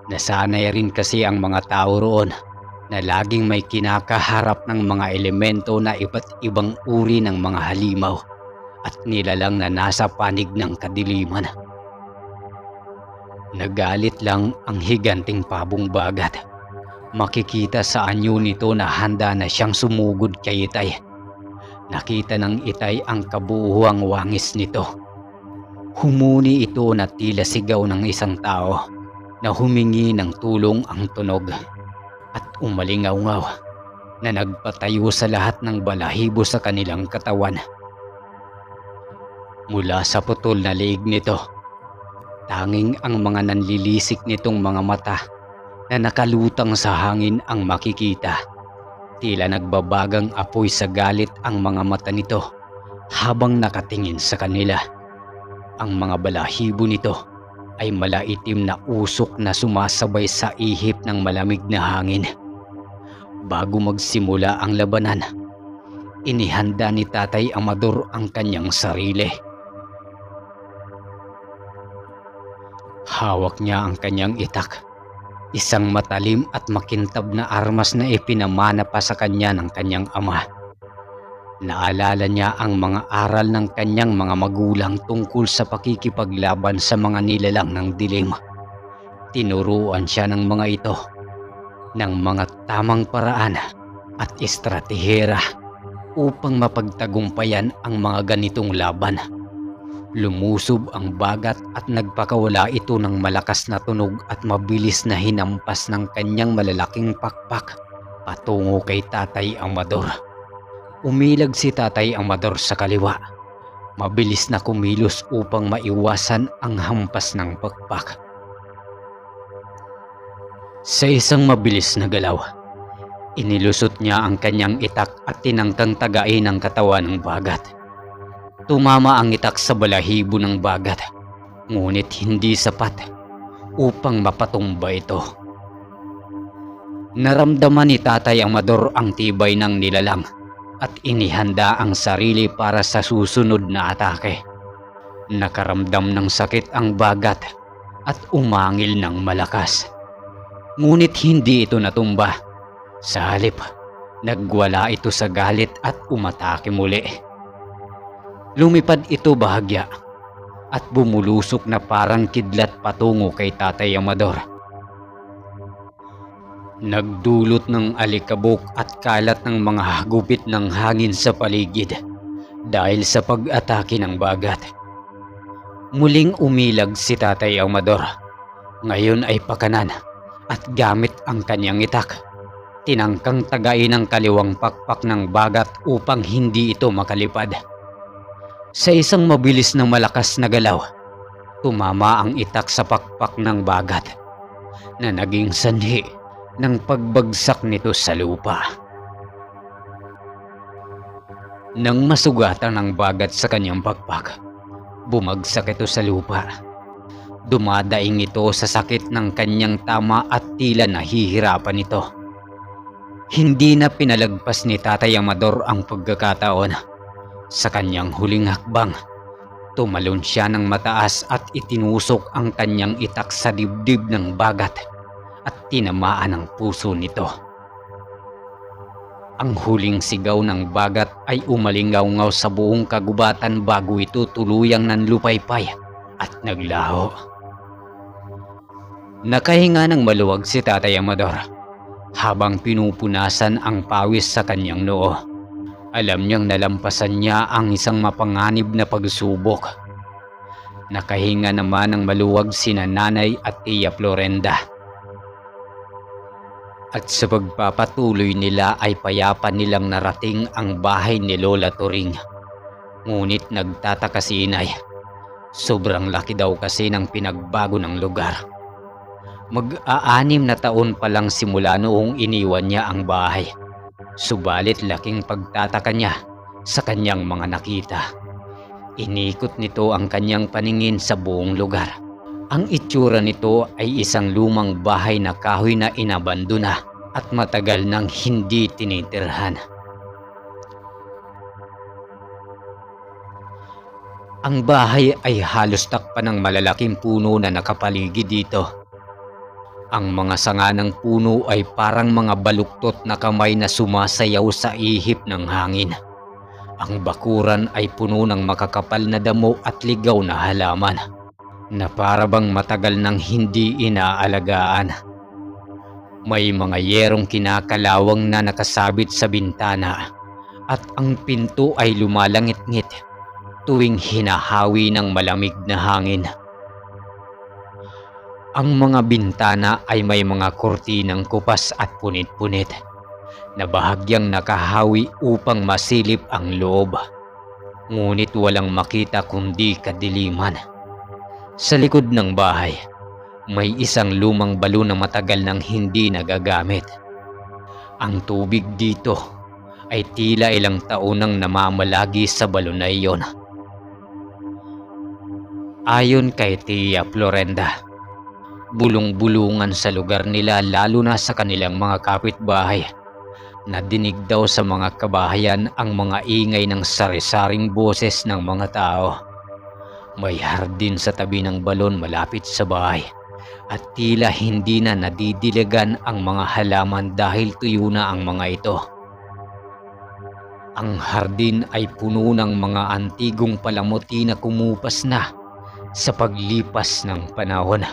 nasanay rin kasi ang mga tao roon na laging may kinakaharap ng mga elemento na iba't ibang uri ng mga halimaw at nilalang na nasa panig ng kadiliman. Nagalit lang ang higanting pabong bagat. Makikita sa anyo nito na handa na siyang sumugod kay Itay. Nakita ng Itay ang kabuuang wangis nito. Humuni ito na tila sigaw ng isang tao. na humingi ng tulong ang tunog at umalingaw-ngaw na nagpatayo sa lahat ng balahibo sa kanilang katawan. Mula sa putol na liig nito, tanging ang mga nanlilisik nitong mga mata na nakalutang sa hangin ang makikita. Tila nagbabagang apoy sa galit ang mga mata nito habang nakatingin sa kanila. Ang mga balahibo nito ay malaitim na usok na sumasabay sa ihip ng malamig na hangin. Bago magsimula ang labanan, inihanda ni Tatay Amador ang kanyang sarili. Hawak niya ang kanyang itak, isang matalim at makintab na armas na ipinamana pa sa kanya ng kanyang ama. Naalala niya ang mga aral ng kanyang mga magulang tungkol sa pakikipaglaban sa mga nilalang ng dilim. Tinuruan siya ng mga ito ng mga tamang paraan at estratehera upang mapagtagumpayan ang mga ganitong laban. Lumusob ang bagat at nagpakawala ito ng malakas na tunog at mabilis na hinampas ng kanyang malalaking pakpak patungo kay Tatay Amador. Umilag si Tatay Amador sa kaliwa. Mabilis na kumilos upang maiwasan ang hampas ng pakpak. Sa isang mabilis na galaw, inilusot niya ang kanyang itak at tinangkang tagain ang katawan ng bagat. Tumama ang itak sa balahibo ng bagat, ngunit hindi sapat upang mapatumba ito. Naramdaman ni Tatay Amador ang tibay ng nilalang at inihanda ang sarili para sa susunod na atake. Nakaramdam ng sakit ang bagat at umangil ng malakas. Ngunit hindi ito natumba. Sa halip, nagwala ito sa galit at umatake muli. Lumipad ito bahagya at bumulusok na parang kidlat patungo kay Tatay Amador. Nagdulot ng alikabok at kalat ng mga hagupit ng hangin sa paligid dahil sa pag-atake ng bagat. Muling umilag si Tatay Amador. Ngayon ay pakanan at gamit ang kanyang itak, tinangkang tagain ang kaliwang pakpak ng bagat upang hindi ito makalipad. Sa isang mabilis na malakas na galaw, tumama ang itak sa pakpak ng bagat na naging sanhi ng pagbagsak nito sa lupa. Nang masugatan ng bagat sa kanyang pakpak, bumagsak ito sa lupa. Dumadaing ito sa sakit ng kanyang tama at tila nahihirapan ito. Hindi na pinalagpas ni Tatay Amador ang pagkakataon. Sa kanyang huling hakbang, tumalon siya ng mataas at itinusok ang kanyang itak sa dibdib ng bagat at tinamaan ang puso nito. Ang huling sigaw ng bagat ay umalingaw-ngaw sa buong kagubatan bago ito tuluyang nanlupaypay at naglaho. Nakahinga ng maluwag si Tatay Amador habang pinupunasan ang pawis sa kanyang noo. Alam niyang nalampasan niya ang isang mapanganib na pagsubok. Nakahinga naman ng maluwag sina Nanay at Tia Florenda. At sa pagpapatuloy nila ay payapa nilang narating ang bahay ni Lola Turing. Ngunit nagtataka si Inay. Sobrang laki daw kasi ng pinagbago ng lugar. Mag-aanim na taon pa lang simula noong iniwan niya ang bahay. Subalit laking pagtataka niya sa kanyang mga nakita. Inikot nito ang kanyang paningin sa buong lugar. Ang itsura nito ay isang lumang bahay na kahoy na inabandona at matagal nang hindi tinitirhan. Ang bahay ay halos takpan ng malalaking puno na nakapaligid dito. Ang mga sanga ng puno ay parang mga baluktot na kamay na sumasayaw sa ihip ng hangin. Ang bakuran ay puno ng makakapal na damo at ligaw na halaman na parabang matagal nang hindi inaalagaan. May mga yerong kinakalawang na nakasabit sa bintana at ang pinto ay lumalangit-ngit tuwing hinahawi ng malamig na hangin. Ang mga bintana ay may mga kortinang kupas at punit-punit na bahagyang nakahawi upang masilip ang loob. Ngunit walang makita kundi kadiliman. Sa likod ng bahay, may isang lumang balon na matagal nang hindi nagagamit. Ang tubig dito ay tila ilang taon nang namamalagi sa balon na iyon. Ayon kay Tia Florenda, bulong-bulungan sa lugar nila lalo na sa kanilang mga kapitbahay. Nadinig daw sa mga kabahayan ang mga ingay ng sari-saring boses ng mga tao. May hardin sa tabi ng balon malapit sa bahay at tila hindi na nadidilagan ang mga halaman dahil tuyo na ang mga ito. Ang hardin ay puno ng mga antigong palamuti na kumupas na sa paglipas ng panahon.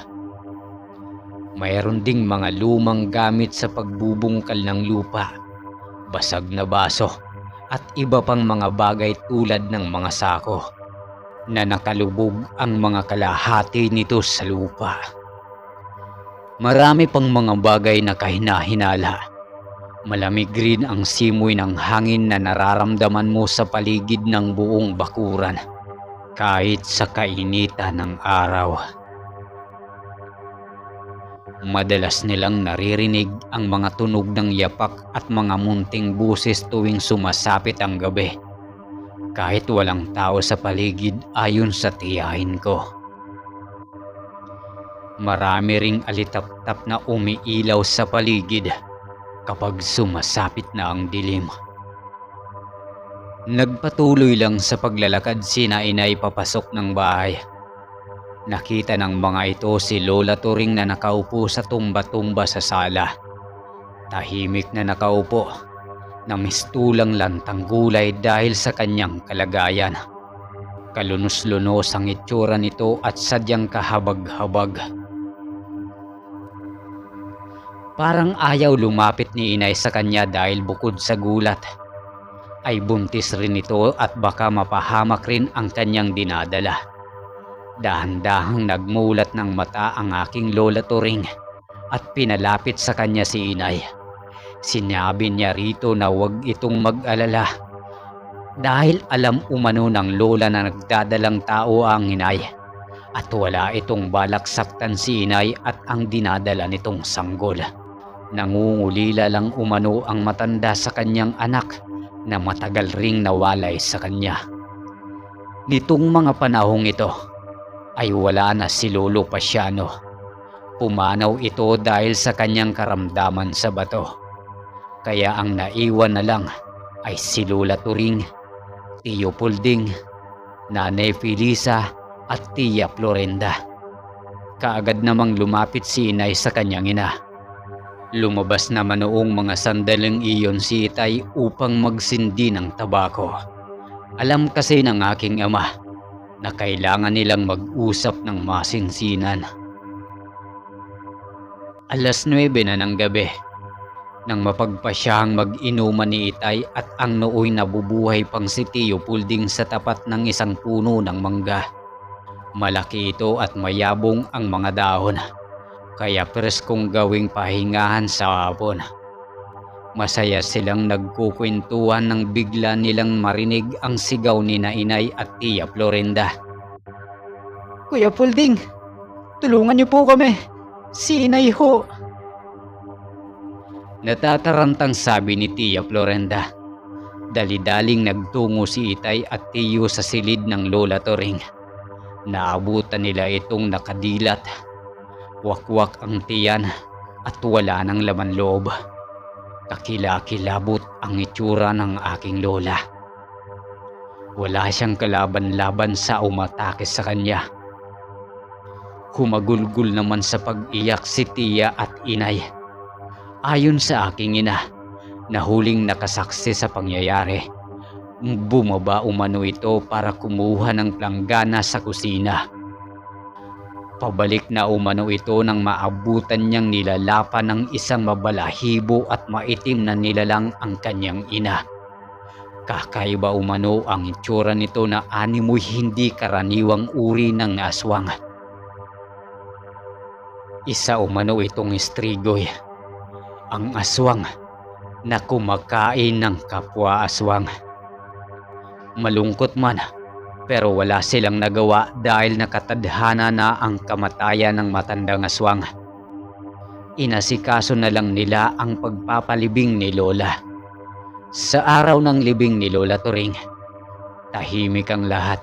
Mayroon ding mga lumang gamit sa pagbubungkal ng lupa, basag na baso at iba pang mga bagay tulad ng mga sako na nakalubog ang mga kalahati nito sa lupa. Marami pang mga bagay na kahina-hinala. Malamig rin ang simoy ng hangin na nararamdaman mo sa paligid ng buong bakuran kahit sa kainitan ng araw. Madalas nilang naririnig ang mga tunog ng yapak at mga munting buses tuwing sumasapit ang gabi. Kahit walang tao sa paligid ayon sa tiyahin ko. Marami ring alitap-tap na umiilaw sa paligid kapag sumasapit na ang dilim. Nagpatuloy lang sa paglalakad sina inay papasok ng bahay. Nakita ng mga ito si Lola Turing na nakaupo sa tumba-tumba sa sala. Tahimik na nakaupo, na mistulang lantang gulay dahil sa kanyang kalagayan. Kalunos-lunos ang itsura nito at sadyang kahabag-habag. Parang ayaw lumapit ni inay sa kanya dahil bukod sa gulat, ay buntis rin ito at baka mapahamak rin ang kanyang dinadala. Dahan-dahang nagmulat ng mata ang aking Lola Turing at pinalapit sa kanya si inay. Sinabi niya rito na huwag itong mag-alala dahil alam umano ng lola na nagdadalang tao ang inay at wala itong balak saktan si inay at ang dinadala nitong sanggol. Nangungulila lang umano ang matanda sa kanyang anak na matagal ring nawalay sa kanya. Nitong mga panahong ito ay wala na si Lolo Pasiano. Pumanaw ito dahil sa kanyang karamdaman sa bato. Kaya ang naiwan na lang ay si Lola Turing, Tio Pulding, Nanay Felisa at Tia Florenda. Kaagad namang lumapit si inay sa kanyang ina. Lumabas naman noong mga sandaling iyon si itay upang magsindi ng tabako. Alam kasi ng aking ama na kailangan nilang mag-usap ng masinsinan. 9:00 na ng gabi nang mapagpasyahang mag-inuman ni itay at ang nooy nabubuhay pang si Tio Pulding sa tapat ng isang puno ng mangga. Malaki ito at mayabong ang mga dahon, kaya preskong gawing pahingahan sa hapon. Masaya silang nagkukwentuhan nang bigla nilang marinig ang sigaw ni na inay at Tia Florenda. Kuya Pulding, tulungan niyo po kami. Si inay ho. Natatarantang sabi ni Tia Florenda. Dali-daling nagtungo si itay at tiyo sa silid ng Lola Turing. Naabutan nila itong nakadilat. Wakwak ang tiyan at wala ng laman loob. Kakilakilabot ang itsura ng aking lola. Wala siyang kalaban-laban sa umatake sa kanya. Humagulgul naman sa pag-iyak si Tia at inay. Ayon sa aking ina, na huling nakasaksi sa pangyayari, bumaba umano ito para kumuha ng planggana sa kusina. Pabalik na umano ito nang maabutan niyang nilalapan ng isang mabalahibo at maitim na nilalang ang kanyang ina. Kakaiba umano ang itsura nito na animoy hindi karaniwang uri ng aswang. Isa umano itong istrigoy, ang aswang na kumakain ng kapwa aswang. Malungkot man, pero wala silang nagawa dahil nakatadhana na ang kamatayan ng matandang aswang. Inasikaso na lang nila ang pagpapalibing ni Lola. Sa araw ng libing ni Lola Turing, tahimik ang lahat.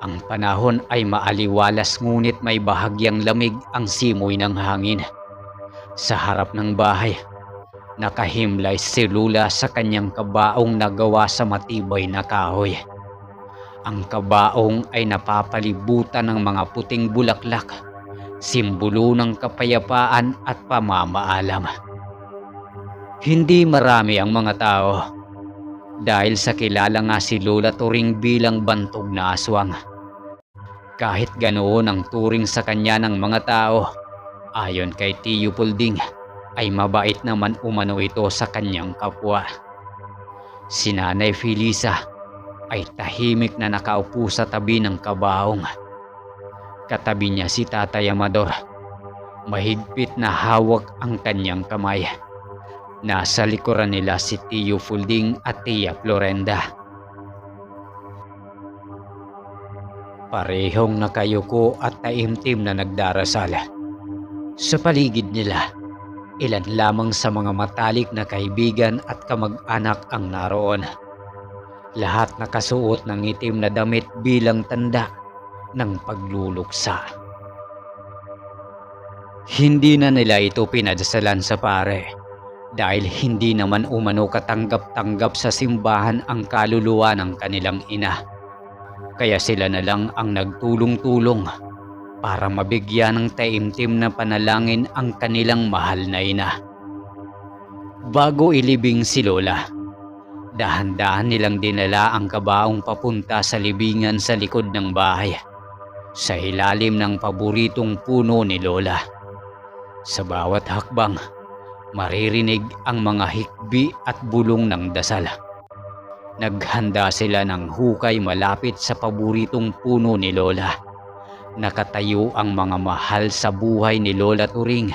Ang panahon ay maaliwalas ngunit may bahagyang lamig ang simoy ng hangin. Sa harap ng bahay, nakahimlay si Lola sa kanyang kabaong na gawa sa matibay na kahoy. Ang kabaong ay napapalibutan ng mga puting bulaklak, simbolo ng kapayapaan at pamamaalam. Hindi marami ang mga tao dahil sa kilala nga si Lola Turing bilang bantog na aswang. Kahit ganoon ang turing sa kanya ng mga tao, ayon kay Tio Pulding, ay mabait naman umano ito sa kanyang kapwa. Si Nanay Felisa ay tahimik na nakaupo sa tabi ng kabaong. Katabi niya si Tatay Amador. Mahigpit na hawak ang kanyang kamay. Nasa likuran nila si Tio Pulding at Tia Florenda. Parehong nakayuko at taimtim na nagdarasal. Sa paligid nila, ilan lamang sa mga matalik na kaibigan at kamag-anak ang naroon. Lahat nakasuot ng itim na damit bilang tanda ng pagluluksa. Hindi na nila ito pinadasalan sa pare dahil hindi naman umano katanggap-tanggap sa simbahan ang kaluluwa ng kanilang ina. Kaya sila na lang ang nagtulong-tulong para mabigyan ng taimtim na panalangin ang kanilang mahal na ina. Bago ilibing si Lola, dahan-dahan nilang dinala ang kabaong papunta sa libingan sa likod ng bahay, sa ilalim ng paboritong puno ni Lola. Sa bawat hakbang, maririnig ang mga hikbi at bulong ng dasal. Naghanda sila ng hukay malapit sa paboritong puno ni Lola. Nakatayo ang mga mahal sa buhay ni Lola Turing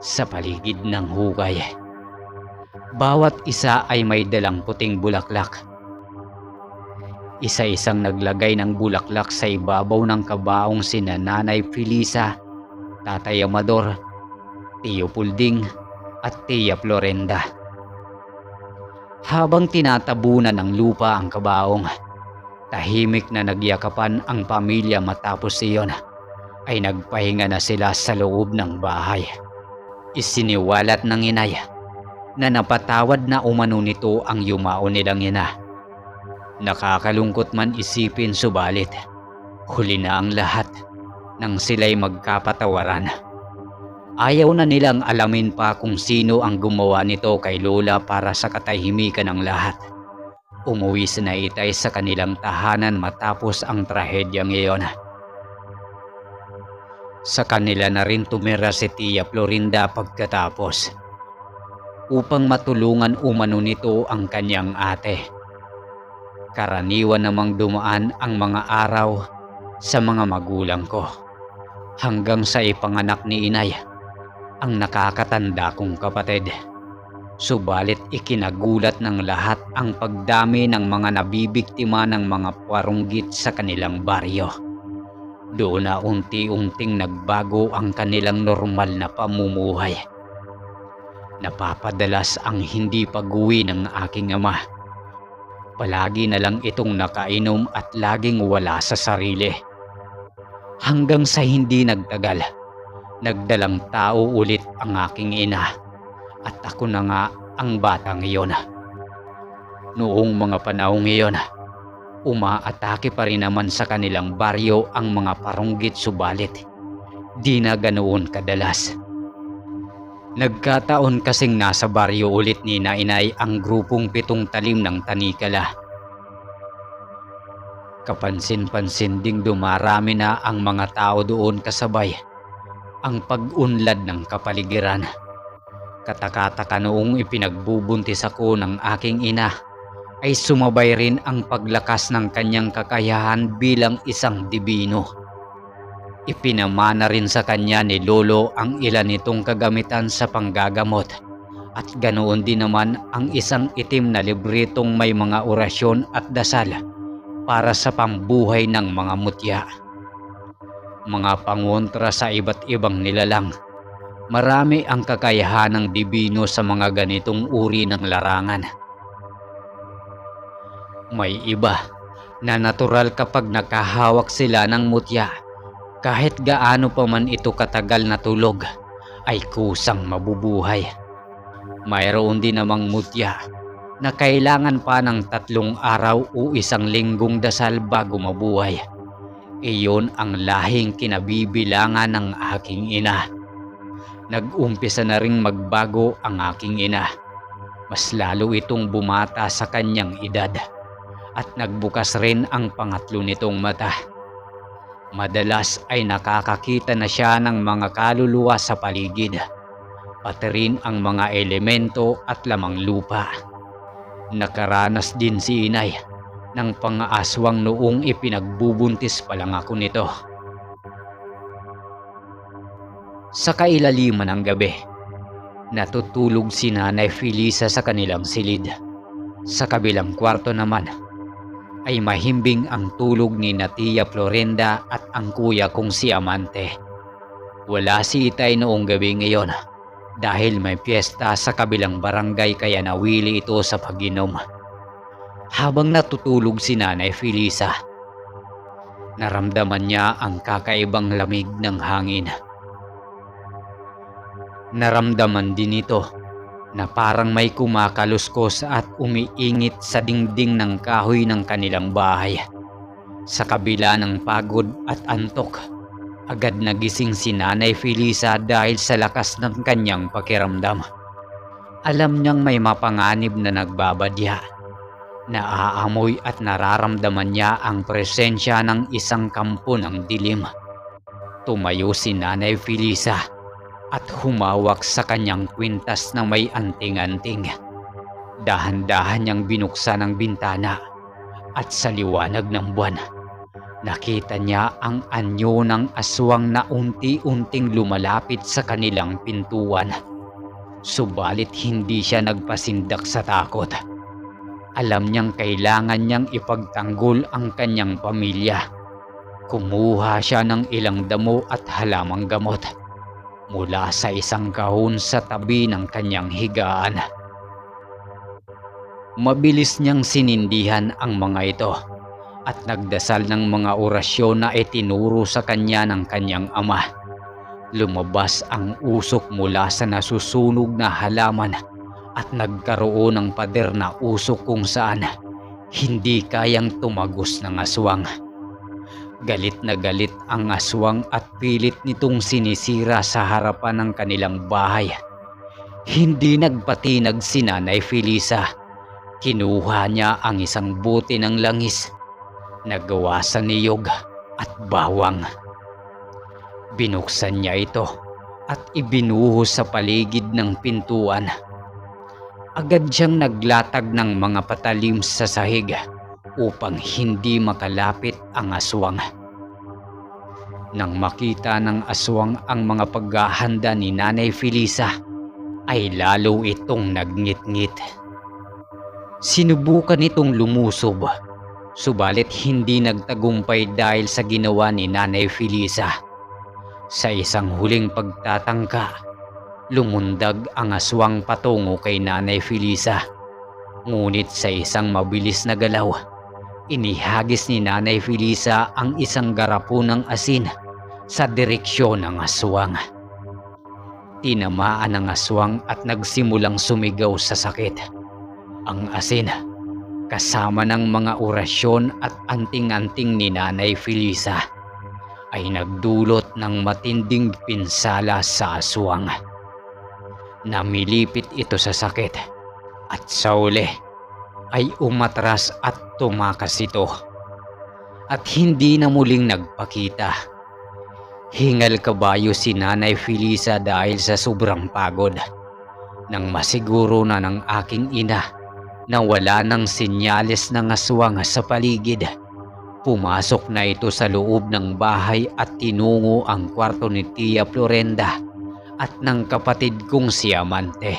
sa paligid ng hukay. Bawat isa ay may dalang puting bulaklak. Isa-isang naglagay ng bulaklak sa ibabaw ng kabaong sina Nanay Felisa, Tatay Amador, Tio Pulding at Tia Florenda. Habang tinatabunan ng lupa ang kabaong, tahimik na nagyakapan ang pamilya matapos iyon, ay nagpahinga na sila sa loob ng bahay. Isiniwalat ng inay na napatawad na umano nito ang yumao nilang ina. Nakakalungkot man isipin subalit, huli na ang lahat nang sila'y magkapatawaran. Ayaw na nilang alamin pa kung sino ang gumawa nito kay Lola para sa katahimikan ng lahat. Umuwi si Naitay sa kanilang tahanan matapos ang trahedyang iyon. Sa kanila na rin tumira si Tia Florinda pagkatapos, upang matulungan umano nito ang kanyang ate. Karaniwan namang dumaan ang mga araw sa mga magulang ko, hanggang sa ipanganak ni inay ang nakakatanda kong kapatid. Subalit ikinagulat ng lahat ang pagdami ng mga nabibiktima ng mga parunggit sa kanilang baryo. Doon na unti-unting nagbago ang kanilang normal na pamumuhay. Napapadalas ang hindi pag-uwi ng aking ama. Palagi na lang itong nakainom at laging wala sa sarili. Hanggang sa hindi nagtagal, nagdalang tao ulit ang aking ina at ako na nga ang batang iyon. Noong mga panahong iyon, umaatake pa rin naman sa kanilang baryo ang mga parunggit, subalit di na ganoon kadalas. Nagkataon kasing nasa baryo ulit ni Nainay ang grupong 7 talim ng tanikala. Kapansin-pansin ding dumarami na ang mga tao doon kasabay ang pag-unlad ng kapaligiran. Katakataka noong ipinagbubuntis ako ng aking ina ay sumabay rin ang paglakas ng kanyang kakayahan bilang isang dibino. Ipinamana rin sa kanya ni Lolo ang ilan nitong kagamitan sa panggagamot at ganoon din naman ang isang itim na libretong may mga orasyon at dasal para sa pambuhay ng mga mutya. Mga pangontra sa iba't ibang nilalang. Marami ang kakayahan ng dibino sa mga ganitong uri ng larangan. May iba na natural kapag nakahawak sila ng mutya, kahit gaano pa man ito katagal na tulog, ay kusang mabubuhay. Mayroon din namang mutya na kailangan pa ng 3 araw o 1 linggong dasal bago mabuhay. Iyon ang lahing kinabibilangan ng aking ina. Nag-umpisa na ring magbago ang aking ina. Mas lalo itong bumata sa kanyang edad at nagbukas rin ang pangatlo nitong mata. Madalas ay nakakakita na siya ng mga kaluluwa sa paligid, pati rin ang mga elemento at lamang lupa. Nakaranas din si inay ng pang-aaswang noong ipinagbubuntis pa lang ako nito. Sa kailaliman ng gabi, natutulog si Nanay Felisa sa kanilang silid. Sa kabilang kwarto naman ay mahimbing ang tulog ni Tia Florinda at ang kuya kong si Amante. Wala si Itay noong gabi ngayon dahil may piyesta sa kabilang barangay kaya nawili ito sa pag-inom. Habang natutulog si Nanay Felisa, naramdaman niya ang kakaibang lamig ng hangin. Naramdaman din ito na parang may kumakaluskos at umiingit sa dingding ng kahoy ng kanilang bahay. Sa kabila ng pagod at antok, agad nagising si Nanay Felisa dahil sa lakas ng kanyang pakiramdam. Alam niyang may mapanganib na nagbabadya. Naaamoy at nararamdaman niya ang presensya ng isang kampo ng dilim. Tumayo si Nanay Felisa at humawak sa kanyang kwintas na may anting-anting. Dahan-dahan niyang binuksan ang bintana at sa liwanag ng buwan, nakita niya ang anyo ng aswang na unti-unting lumalapit sa kanilang pintuan. Subalit hindi siya nagpasindak sa takot. Alam niyang kailangan niyang ipagtanggol ang kanyang pamilya. Kumuha siya ng ilang damo at halamang gamot mula sa isang kahon sa tabi ng kanyang higaan. Mabilis niyang sinindihan ang mga ito at nagdasal ng mga orasyon na itinuro sa kanya ng kanyang ama. Lumabas ang usok mula sa nasusunog na halaman at nagkaroon ng pader na usok kung saan hindi kayang tumagos ng aswang. Galit na galit ang aswang at pilit nitong sinisira sa harapan ng kanilang bahay. Hindi nagpatinag si Nanay Felisa. Kinuha niya ang isang bote ng langis na gawa sa niyog at bawang. Binuksan niya ito at ibinuhos sa paligid ng pintuan. Agad siyang naglatag ng mga patalim sa sahig upang hindi makalapit ang aswang. Nang makita ng aswang ang mga paghahanda ni Nanay Felisa, ay lalo itong nagngit-ngit. Sinubukan itong lumusob, subalit hindi nagtagumpay dahil sa ginawa ni Nanay Felisa. Sa isang huling pagtatangka, lumundag ang aswang patungo kay Nanay Felisa. Ngunit sa isang mabilis na galaw, inihagis ni Nanay Felisa ang isang garapon ng asin sa direksyon ng aswang. Tinamaan ang aswang at nagsimulang sumigaw sa sakit. Ang asin, kasama ng mga orasyon at anting-anting ni Nanay Felisa, ay nagdulot ng matinding pinsala sa aswang. Namilipit ito sa sakit at sa uli ay umatras at tumakas ito at hindi na muling nagpakita. Hingal kabayo si Nanay Felisa dahil sa sobrang pagod. Nang masiguro na ng aking ina na wala ng senyales ng aswang sa paligid, Pumasok na ito sa loob ng bahay at tinungo ang kwarto ni Tia Florenda at ng kapatid kong si Amante.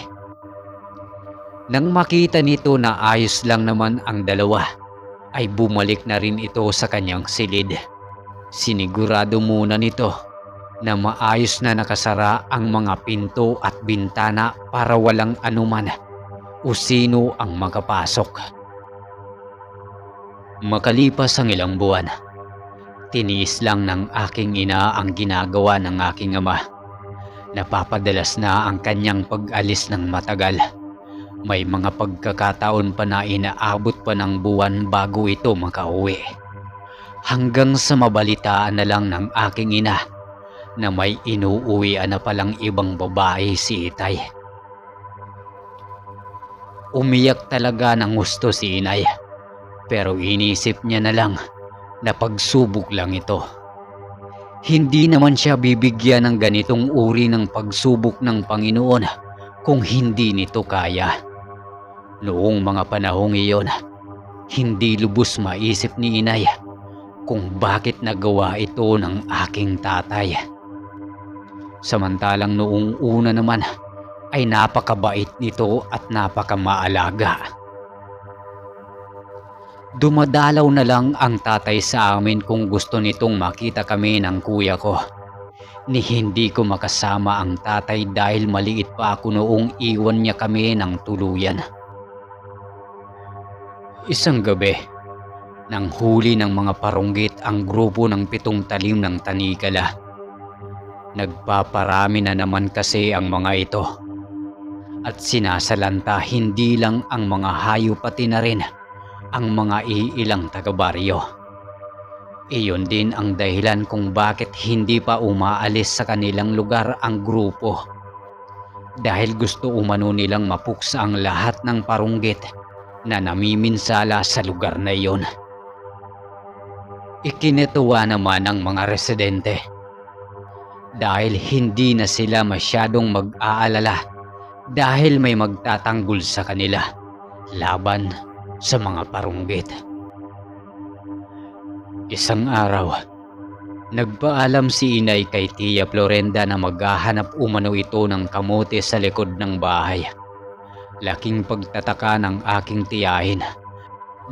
Nang makita nito na ayos lang naman ang dalawa, ay bumalik na rin ito sa kanyang silid. Sinigurado muna nito na maayos na nakasara ang mga pinto at bintana para walang anuman o sino ang makapasok. Makalipas ang ilang buwan, tiniis lang ng aking ina ang ginagawa ng aking ama. Napapadalas na ang kanyang pag-alis ng matagal. May mga pagkakataon pa na inaabot pa ng buwan bago ito makauwi. Hanggang sa mabalitaan na lang ng aking ina na may inuuwian na palang ibang babae si Itay. Umiyak talaga ng gusto si inay. Pero inisip niya na lang na pagsubok lang ito. Hindi naman siya bibigyan ng ganitong uri ng pagsubok ng Panginoon kung hindi nito kaya. Noong mga panahong iyon, hindi lubos maisip ni inay kung bakit nagawa ito ng aking tatay. Samantalang noong una naman ay napakabait nito at napakamaalaga. Dumadalaw na lang ang tatay sa amin kung gusto nitong makita kami ng kuya ko. Ni hindi ko makasama ang tatay dahil maliit pa ako noong iwan niya kami ng tuluyan. Isang gabi, nang huli ng mga parunggit ang grupo ng 7 talim ng tanikala. Nagpaparami na naman kasi ang mga ito. At sinasalanta hindi lang ang mga hayop pati na rin ang mga iilang taga-baryo. Iyon din ang dahilan kung bakit hindi pa umaalis sa kanilang lugar ang grupo. Dahil gusto umano nilang mapuksa ang lahat ng parunggit na namiminsala sa lugar na iyon. Ikinatuwa naman ang mga residente dahil hindi na sila masyadong mag-aalala dahil may magtatanggol sa kanila laban sa mga parunggit. Isang araw, nagpaalam si inay kay Tia Florenda na maghahanap umano ito ng kamote sa likod ng bahay. Laking pagtataka ng aking tiyahin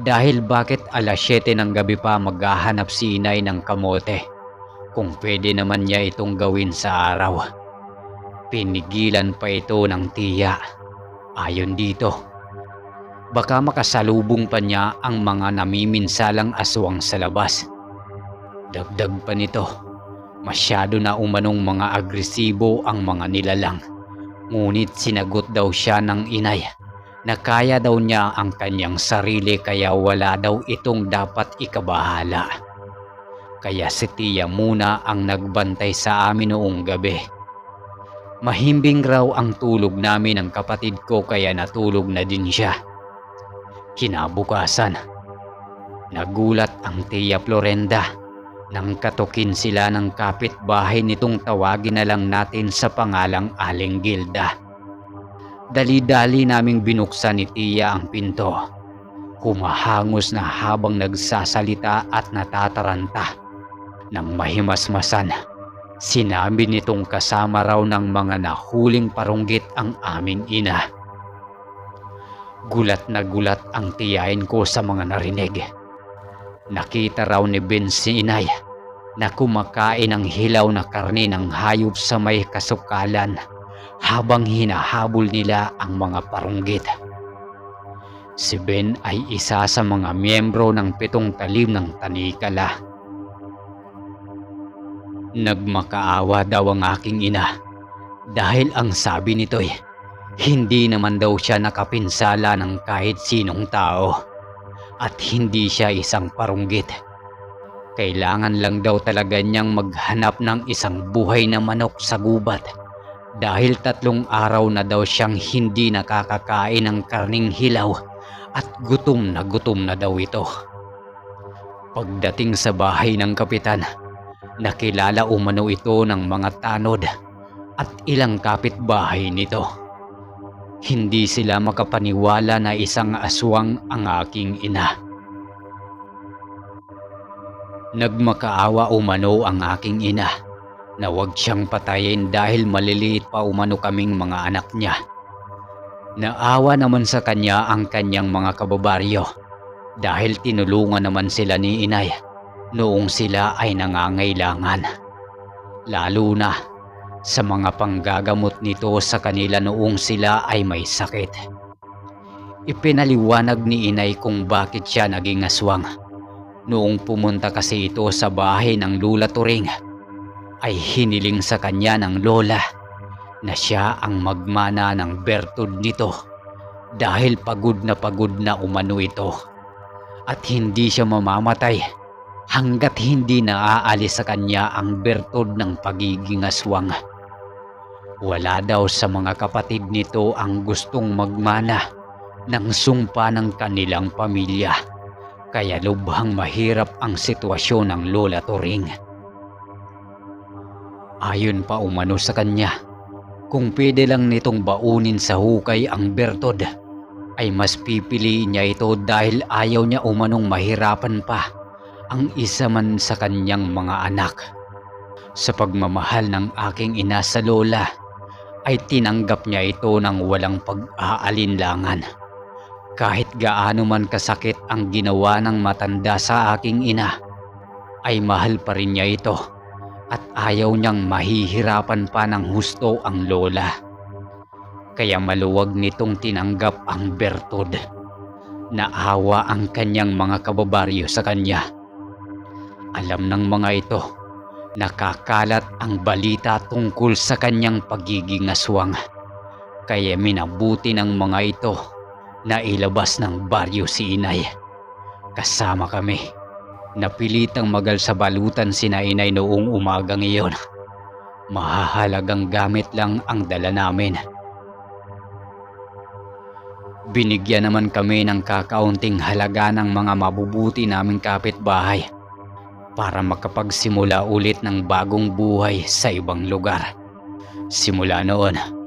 dahil bakit alas 7 ng gabi pa maghahanap si inay ng kamote kung pwede naman niya itong gawin sa araw. Pinigilan pa ito ng tiya. Ayon dito, baka makasalubong pa niya ang mga namiminsalang aswang sa labas. Dagdag pa nito, masyado na umanong mga agresibo ang mga nilalang. Ngunit sinagot daw siya ng inay na kaya daw niya ang kanyang sarili kaya wala daw itong dapat ikabahala. Kaya si tiya muna ang nagbantay sa amin noong gabi. Mahimbing raw ang tulog namin ng kapatid ko kaya natulog na din siya. Kinabukasan, nagulat ang Tia Florenda nang katukin sila ng kapitbahay nitong tawagin na lang natin sa pangalang Aling Gilda. Dali-dali naming binuksan ni Tia ang pinto. Humahangos na habang nagsasalita at natataranta. Nang mahimasmasan, sinabi nitong kasama raw ng mga nahuling parunggit ang aming ina. Gulat na gulat ang tiyahin ko sa mga narinig. Nakita raw ni Ben si inay na kumakain ng hilaw na karne ng hayop sa may kasukalan habang hinahabol nila ang mga parunggit. Si Ben ay isa sa mga miyembro ng 7 talim ng tanikala. Nagmakaawa daw ang aking ina dahil ang sabi nito'y hindi naman daw siya nakapinsala ng kahit sinong tao at hindi siya isang parunggit. Kailangan lang daw talaga niyang maghanap ng isang buhay na manok sa gubat dahil 3 araw na daw siyang hindi nakakakain ng karning hilaw at gutom na daw ito. Pagdating sa bahay ng kapitan, nakilala umano ito ng mga tanod at ilang kapitbahay nito. Hindi sila makapaniwala na isang aswang ang aking ina. Nagmakaawa umano ang aking ina na huwag siyang patayin dahil maliliit pa umano kaming mga anak niya. Naawa naman sa kanya ang kanyang mga kababaryo dahil tinulungan naman sila ni inay noong sila ay nangangailangan. Lalo na sa mga panggagamot nito sa kanila noong sila ay may sakit. Ipinaliwanag ni inay kung bakit siya naging aswang. Noong pumunta kasi ito sa bahay ng Lola Turing, ay hiniling sa kanya ng lola na siya ang magmana ng bertud nito dahil pagod na umano ito at hindi siya mamamatay hanggat hindi naaalis sa kanya ang bertud ng pagiging aswang. Wala daw sa mga kapatid nito ang gustong magmana ng sumpa ng kanilang pamilya, kaya lubhang mahirap ang sitwasyon ng Lola Turing. Ayon pa umano sa kanya, kung pwede lang nitong baunin sa hukay ang bertud, ay mas pipiliin niya ito dahil ayaw niya umanong mahirapan pa ang isa man sa kanyang mga anak. Sa pagmamahal ng aking ina sa lola, ay tinanggap niya ito ng walang pag-aalinlangan. Kahit gaano man kasakit ang ginawa ng matanda sa aking ina, ay mahal pa rin niya ito at ayaw niyang mahihirapan pa ng husto ang lola. Kaya maluwag nitong tinanggap ang bertud. Naawa ang kanyang mga kababaryo sa kanya. Alam ng mga ito, nakakalat ang balita tungkol sa kanyang pagiging aswang. Kaya minabuti ng mga ito na ilabas ng baryo si inay. Kasama kami. Napilitang magal sa balutan sina inay noong umagang iyon. Mahahalagang gamit lang ang dala namin. Binigyan naman kami ng kakaunting halaga ng mga mabubuti naming kapitbahay para makapagsimula ulit ng bagong buhay sa ibang lugar. Simula noon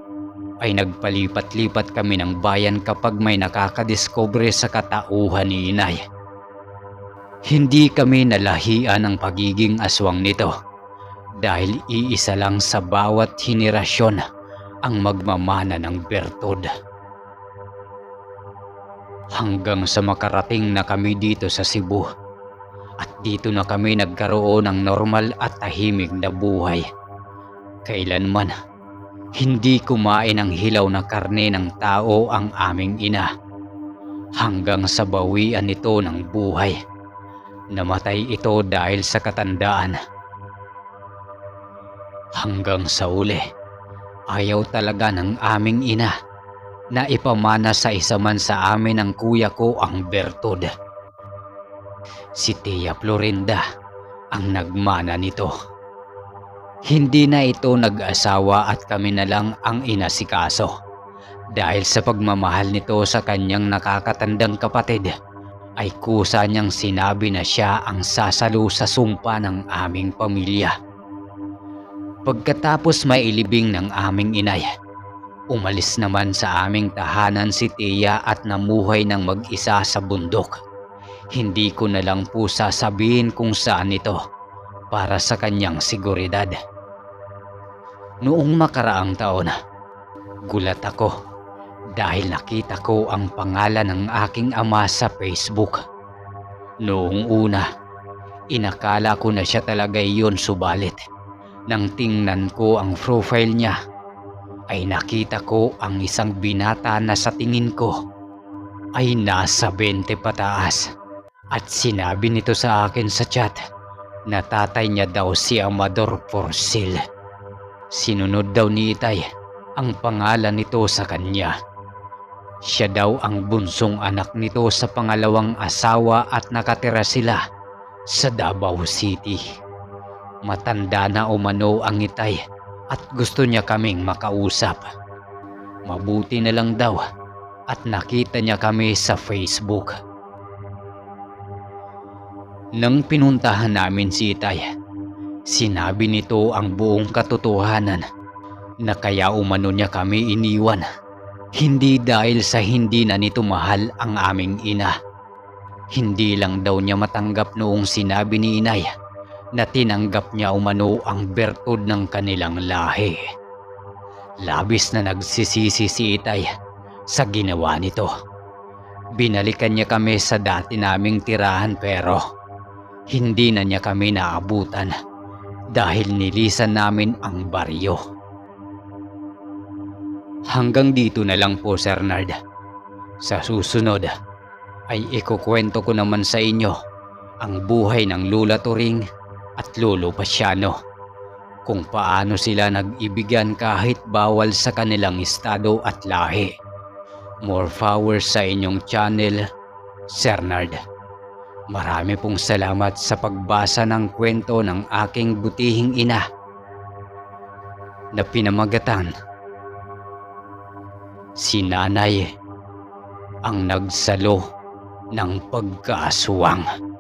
ay nagpalipat-lipat kami ng bayan kapag may nakakadiskubre sa katauhan ni inay. Hindi kami nalahian ng pagiging aswang nito dahil iisa lang sa bawat henerasyon ang magmamana ng bertud. Hanggang sa makarating na kami dito sa Cebu at dito na kami nagkaroon ng normal at tahimik na buhay. Kailanman hindi kumain ng hilaw na karne ng tao ang aming ina hanggang sa bawian nito ng buhay. Namatay ito dahil sa katandaan. Hanggang sa uli, ayaw talaga ng aming ina na ipamana sa isa man sa amin ng kuya ko ang bertud. Si Tia Florinda ang nagmana nito. Hindi na ito nag-asawa at kami na lang ang inasikaso. Dahil sa pagmamahal nito sa kanyang nakakatandang kapatid, ay kusa niyang sinabi na siya ang sasalo sa sumpa ng aming pamilya. Pagkatapos mailibing ng aming inay, umalis naman sa aming tahanan si Tia at namuhay ng mag-isa sa bundok. Hindi ko na lang po sasabihin kung saan ito para sa kanyang seguridad. Noong makaraang taon, gulat ako dahil nakita ko ang pangalan ng aking ama sa Facebook. Noong una, inakala ko na siya talaga iyon, subalit nang tingnan ko ang profile niya, ay nakita ko ang isang binata na sa tingin ko ay nasa 20 pataas. At sinabi nito sa akin sa chat na tatay niya daw si Amador Porcel. Sinunod daw ni Itay ang pangalan nito sa kanya. Siya daw ang bunsong anak nito sa pangalawang asawa at nakatira sila sa Davao City. Matanda na umano ang Itay at gusto niya kaming makausap. Mabuti na lang daw at nakita niya kami sa Facebook. Nang pinuntahan namin si Itay, sinabi nito ang buong katotohanan na kaya umano niya kami iniwan. Hindi dahil sa hindi na nito mahal ang aming ina. Hindi lang daw niya matanggap noong sinabi ni inay na tinanggap niya umano ang bertud ng kanilang lahi. Labis na nagsisisi si itay sa ginawa nito. Binalikan niya kami sa dati naming tirahan pero hindi na niya kami naabutan dahil nilisan namin ang baryo. Hanggang dito na lang po, Sir Nard. Sa susunod ay ikukwento ko naman sa inyo ang buhay ng Lola Turing at Lolo Pasiano, kung paano sila nag-ibigan kahit bawal sa kanilang estado at lahi. More powers sa inyong channel, Sir Nard. Marami pong salamat sa pagbasa ng kwento ng aking butihing ina na pinamagatan si Nanay ang nagsalo ng pagkaaswang.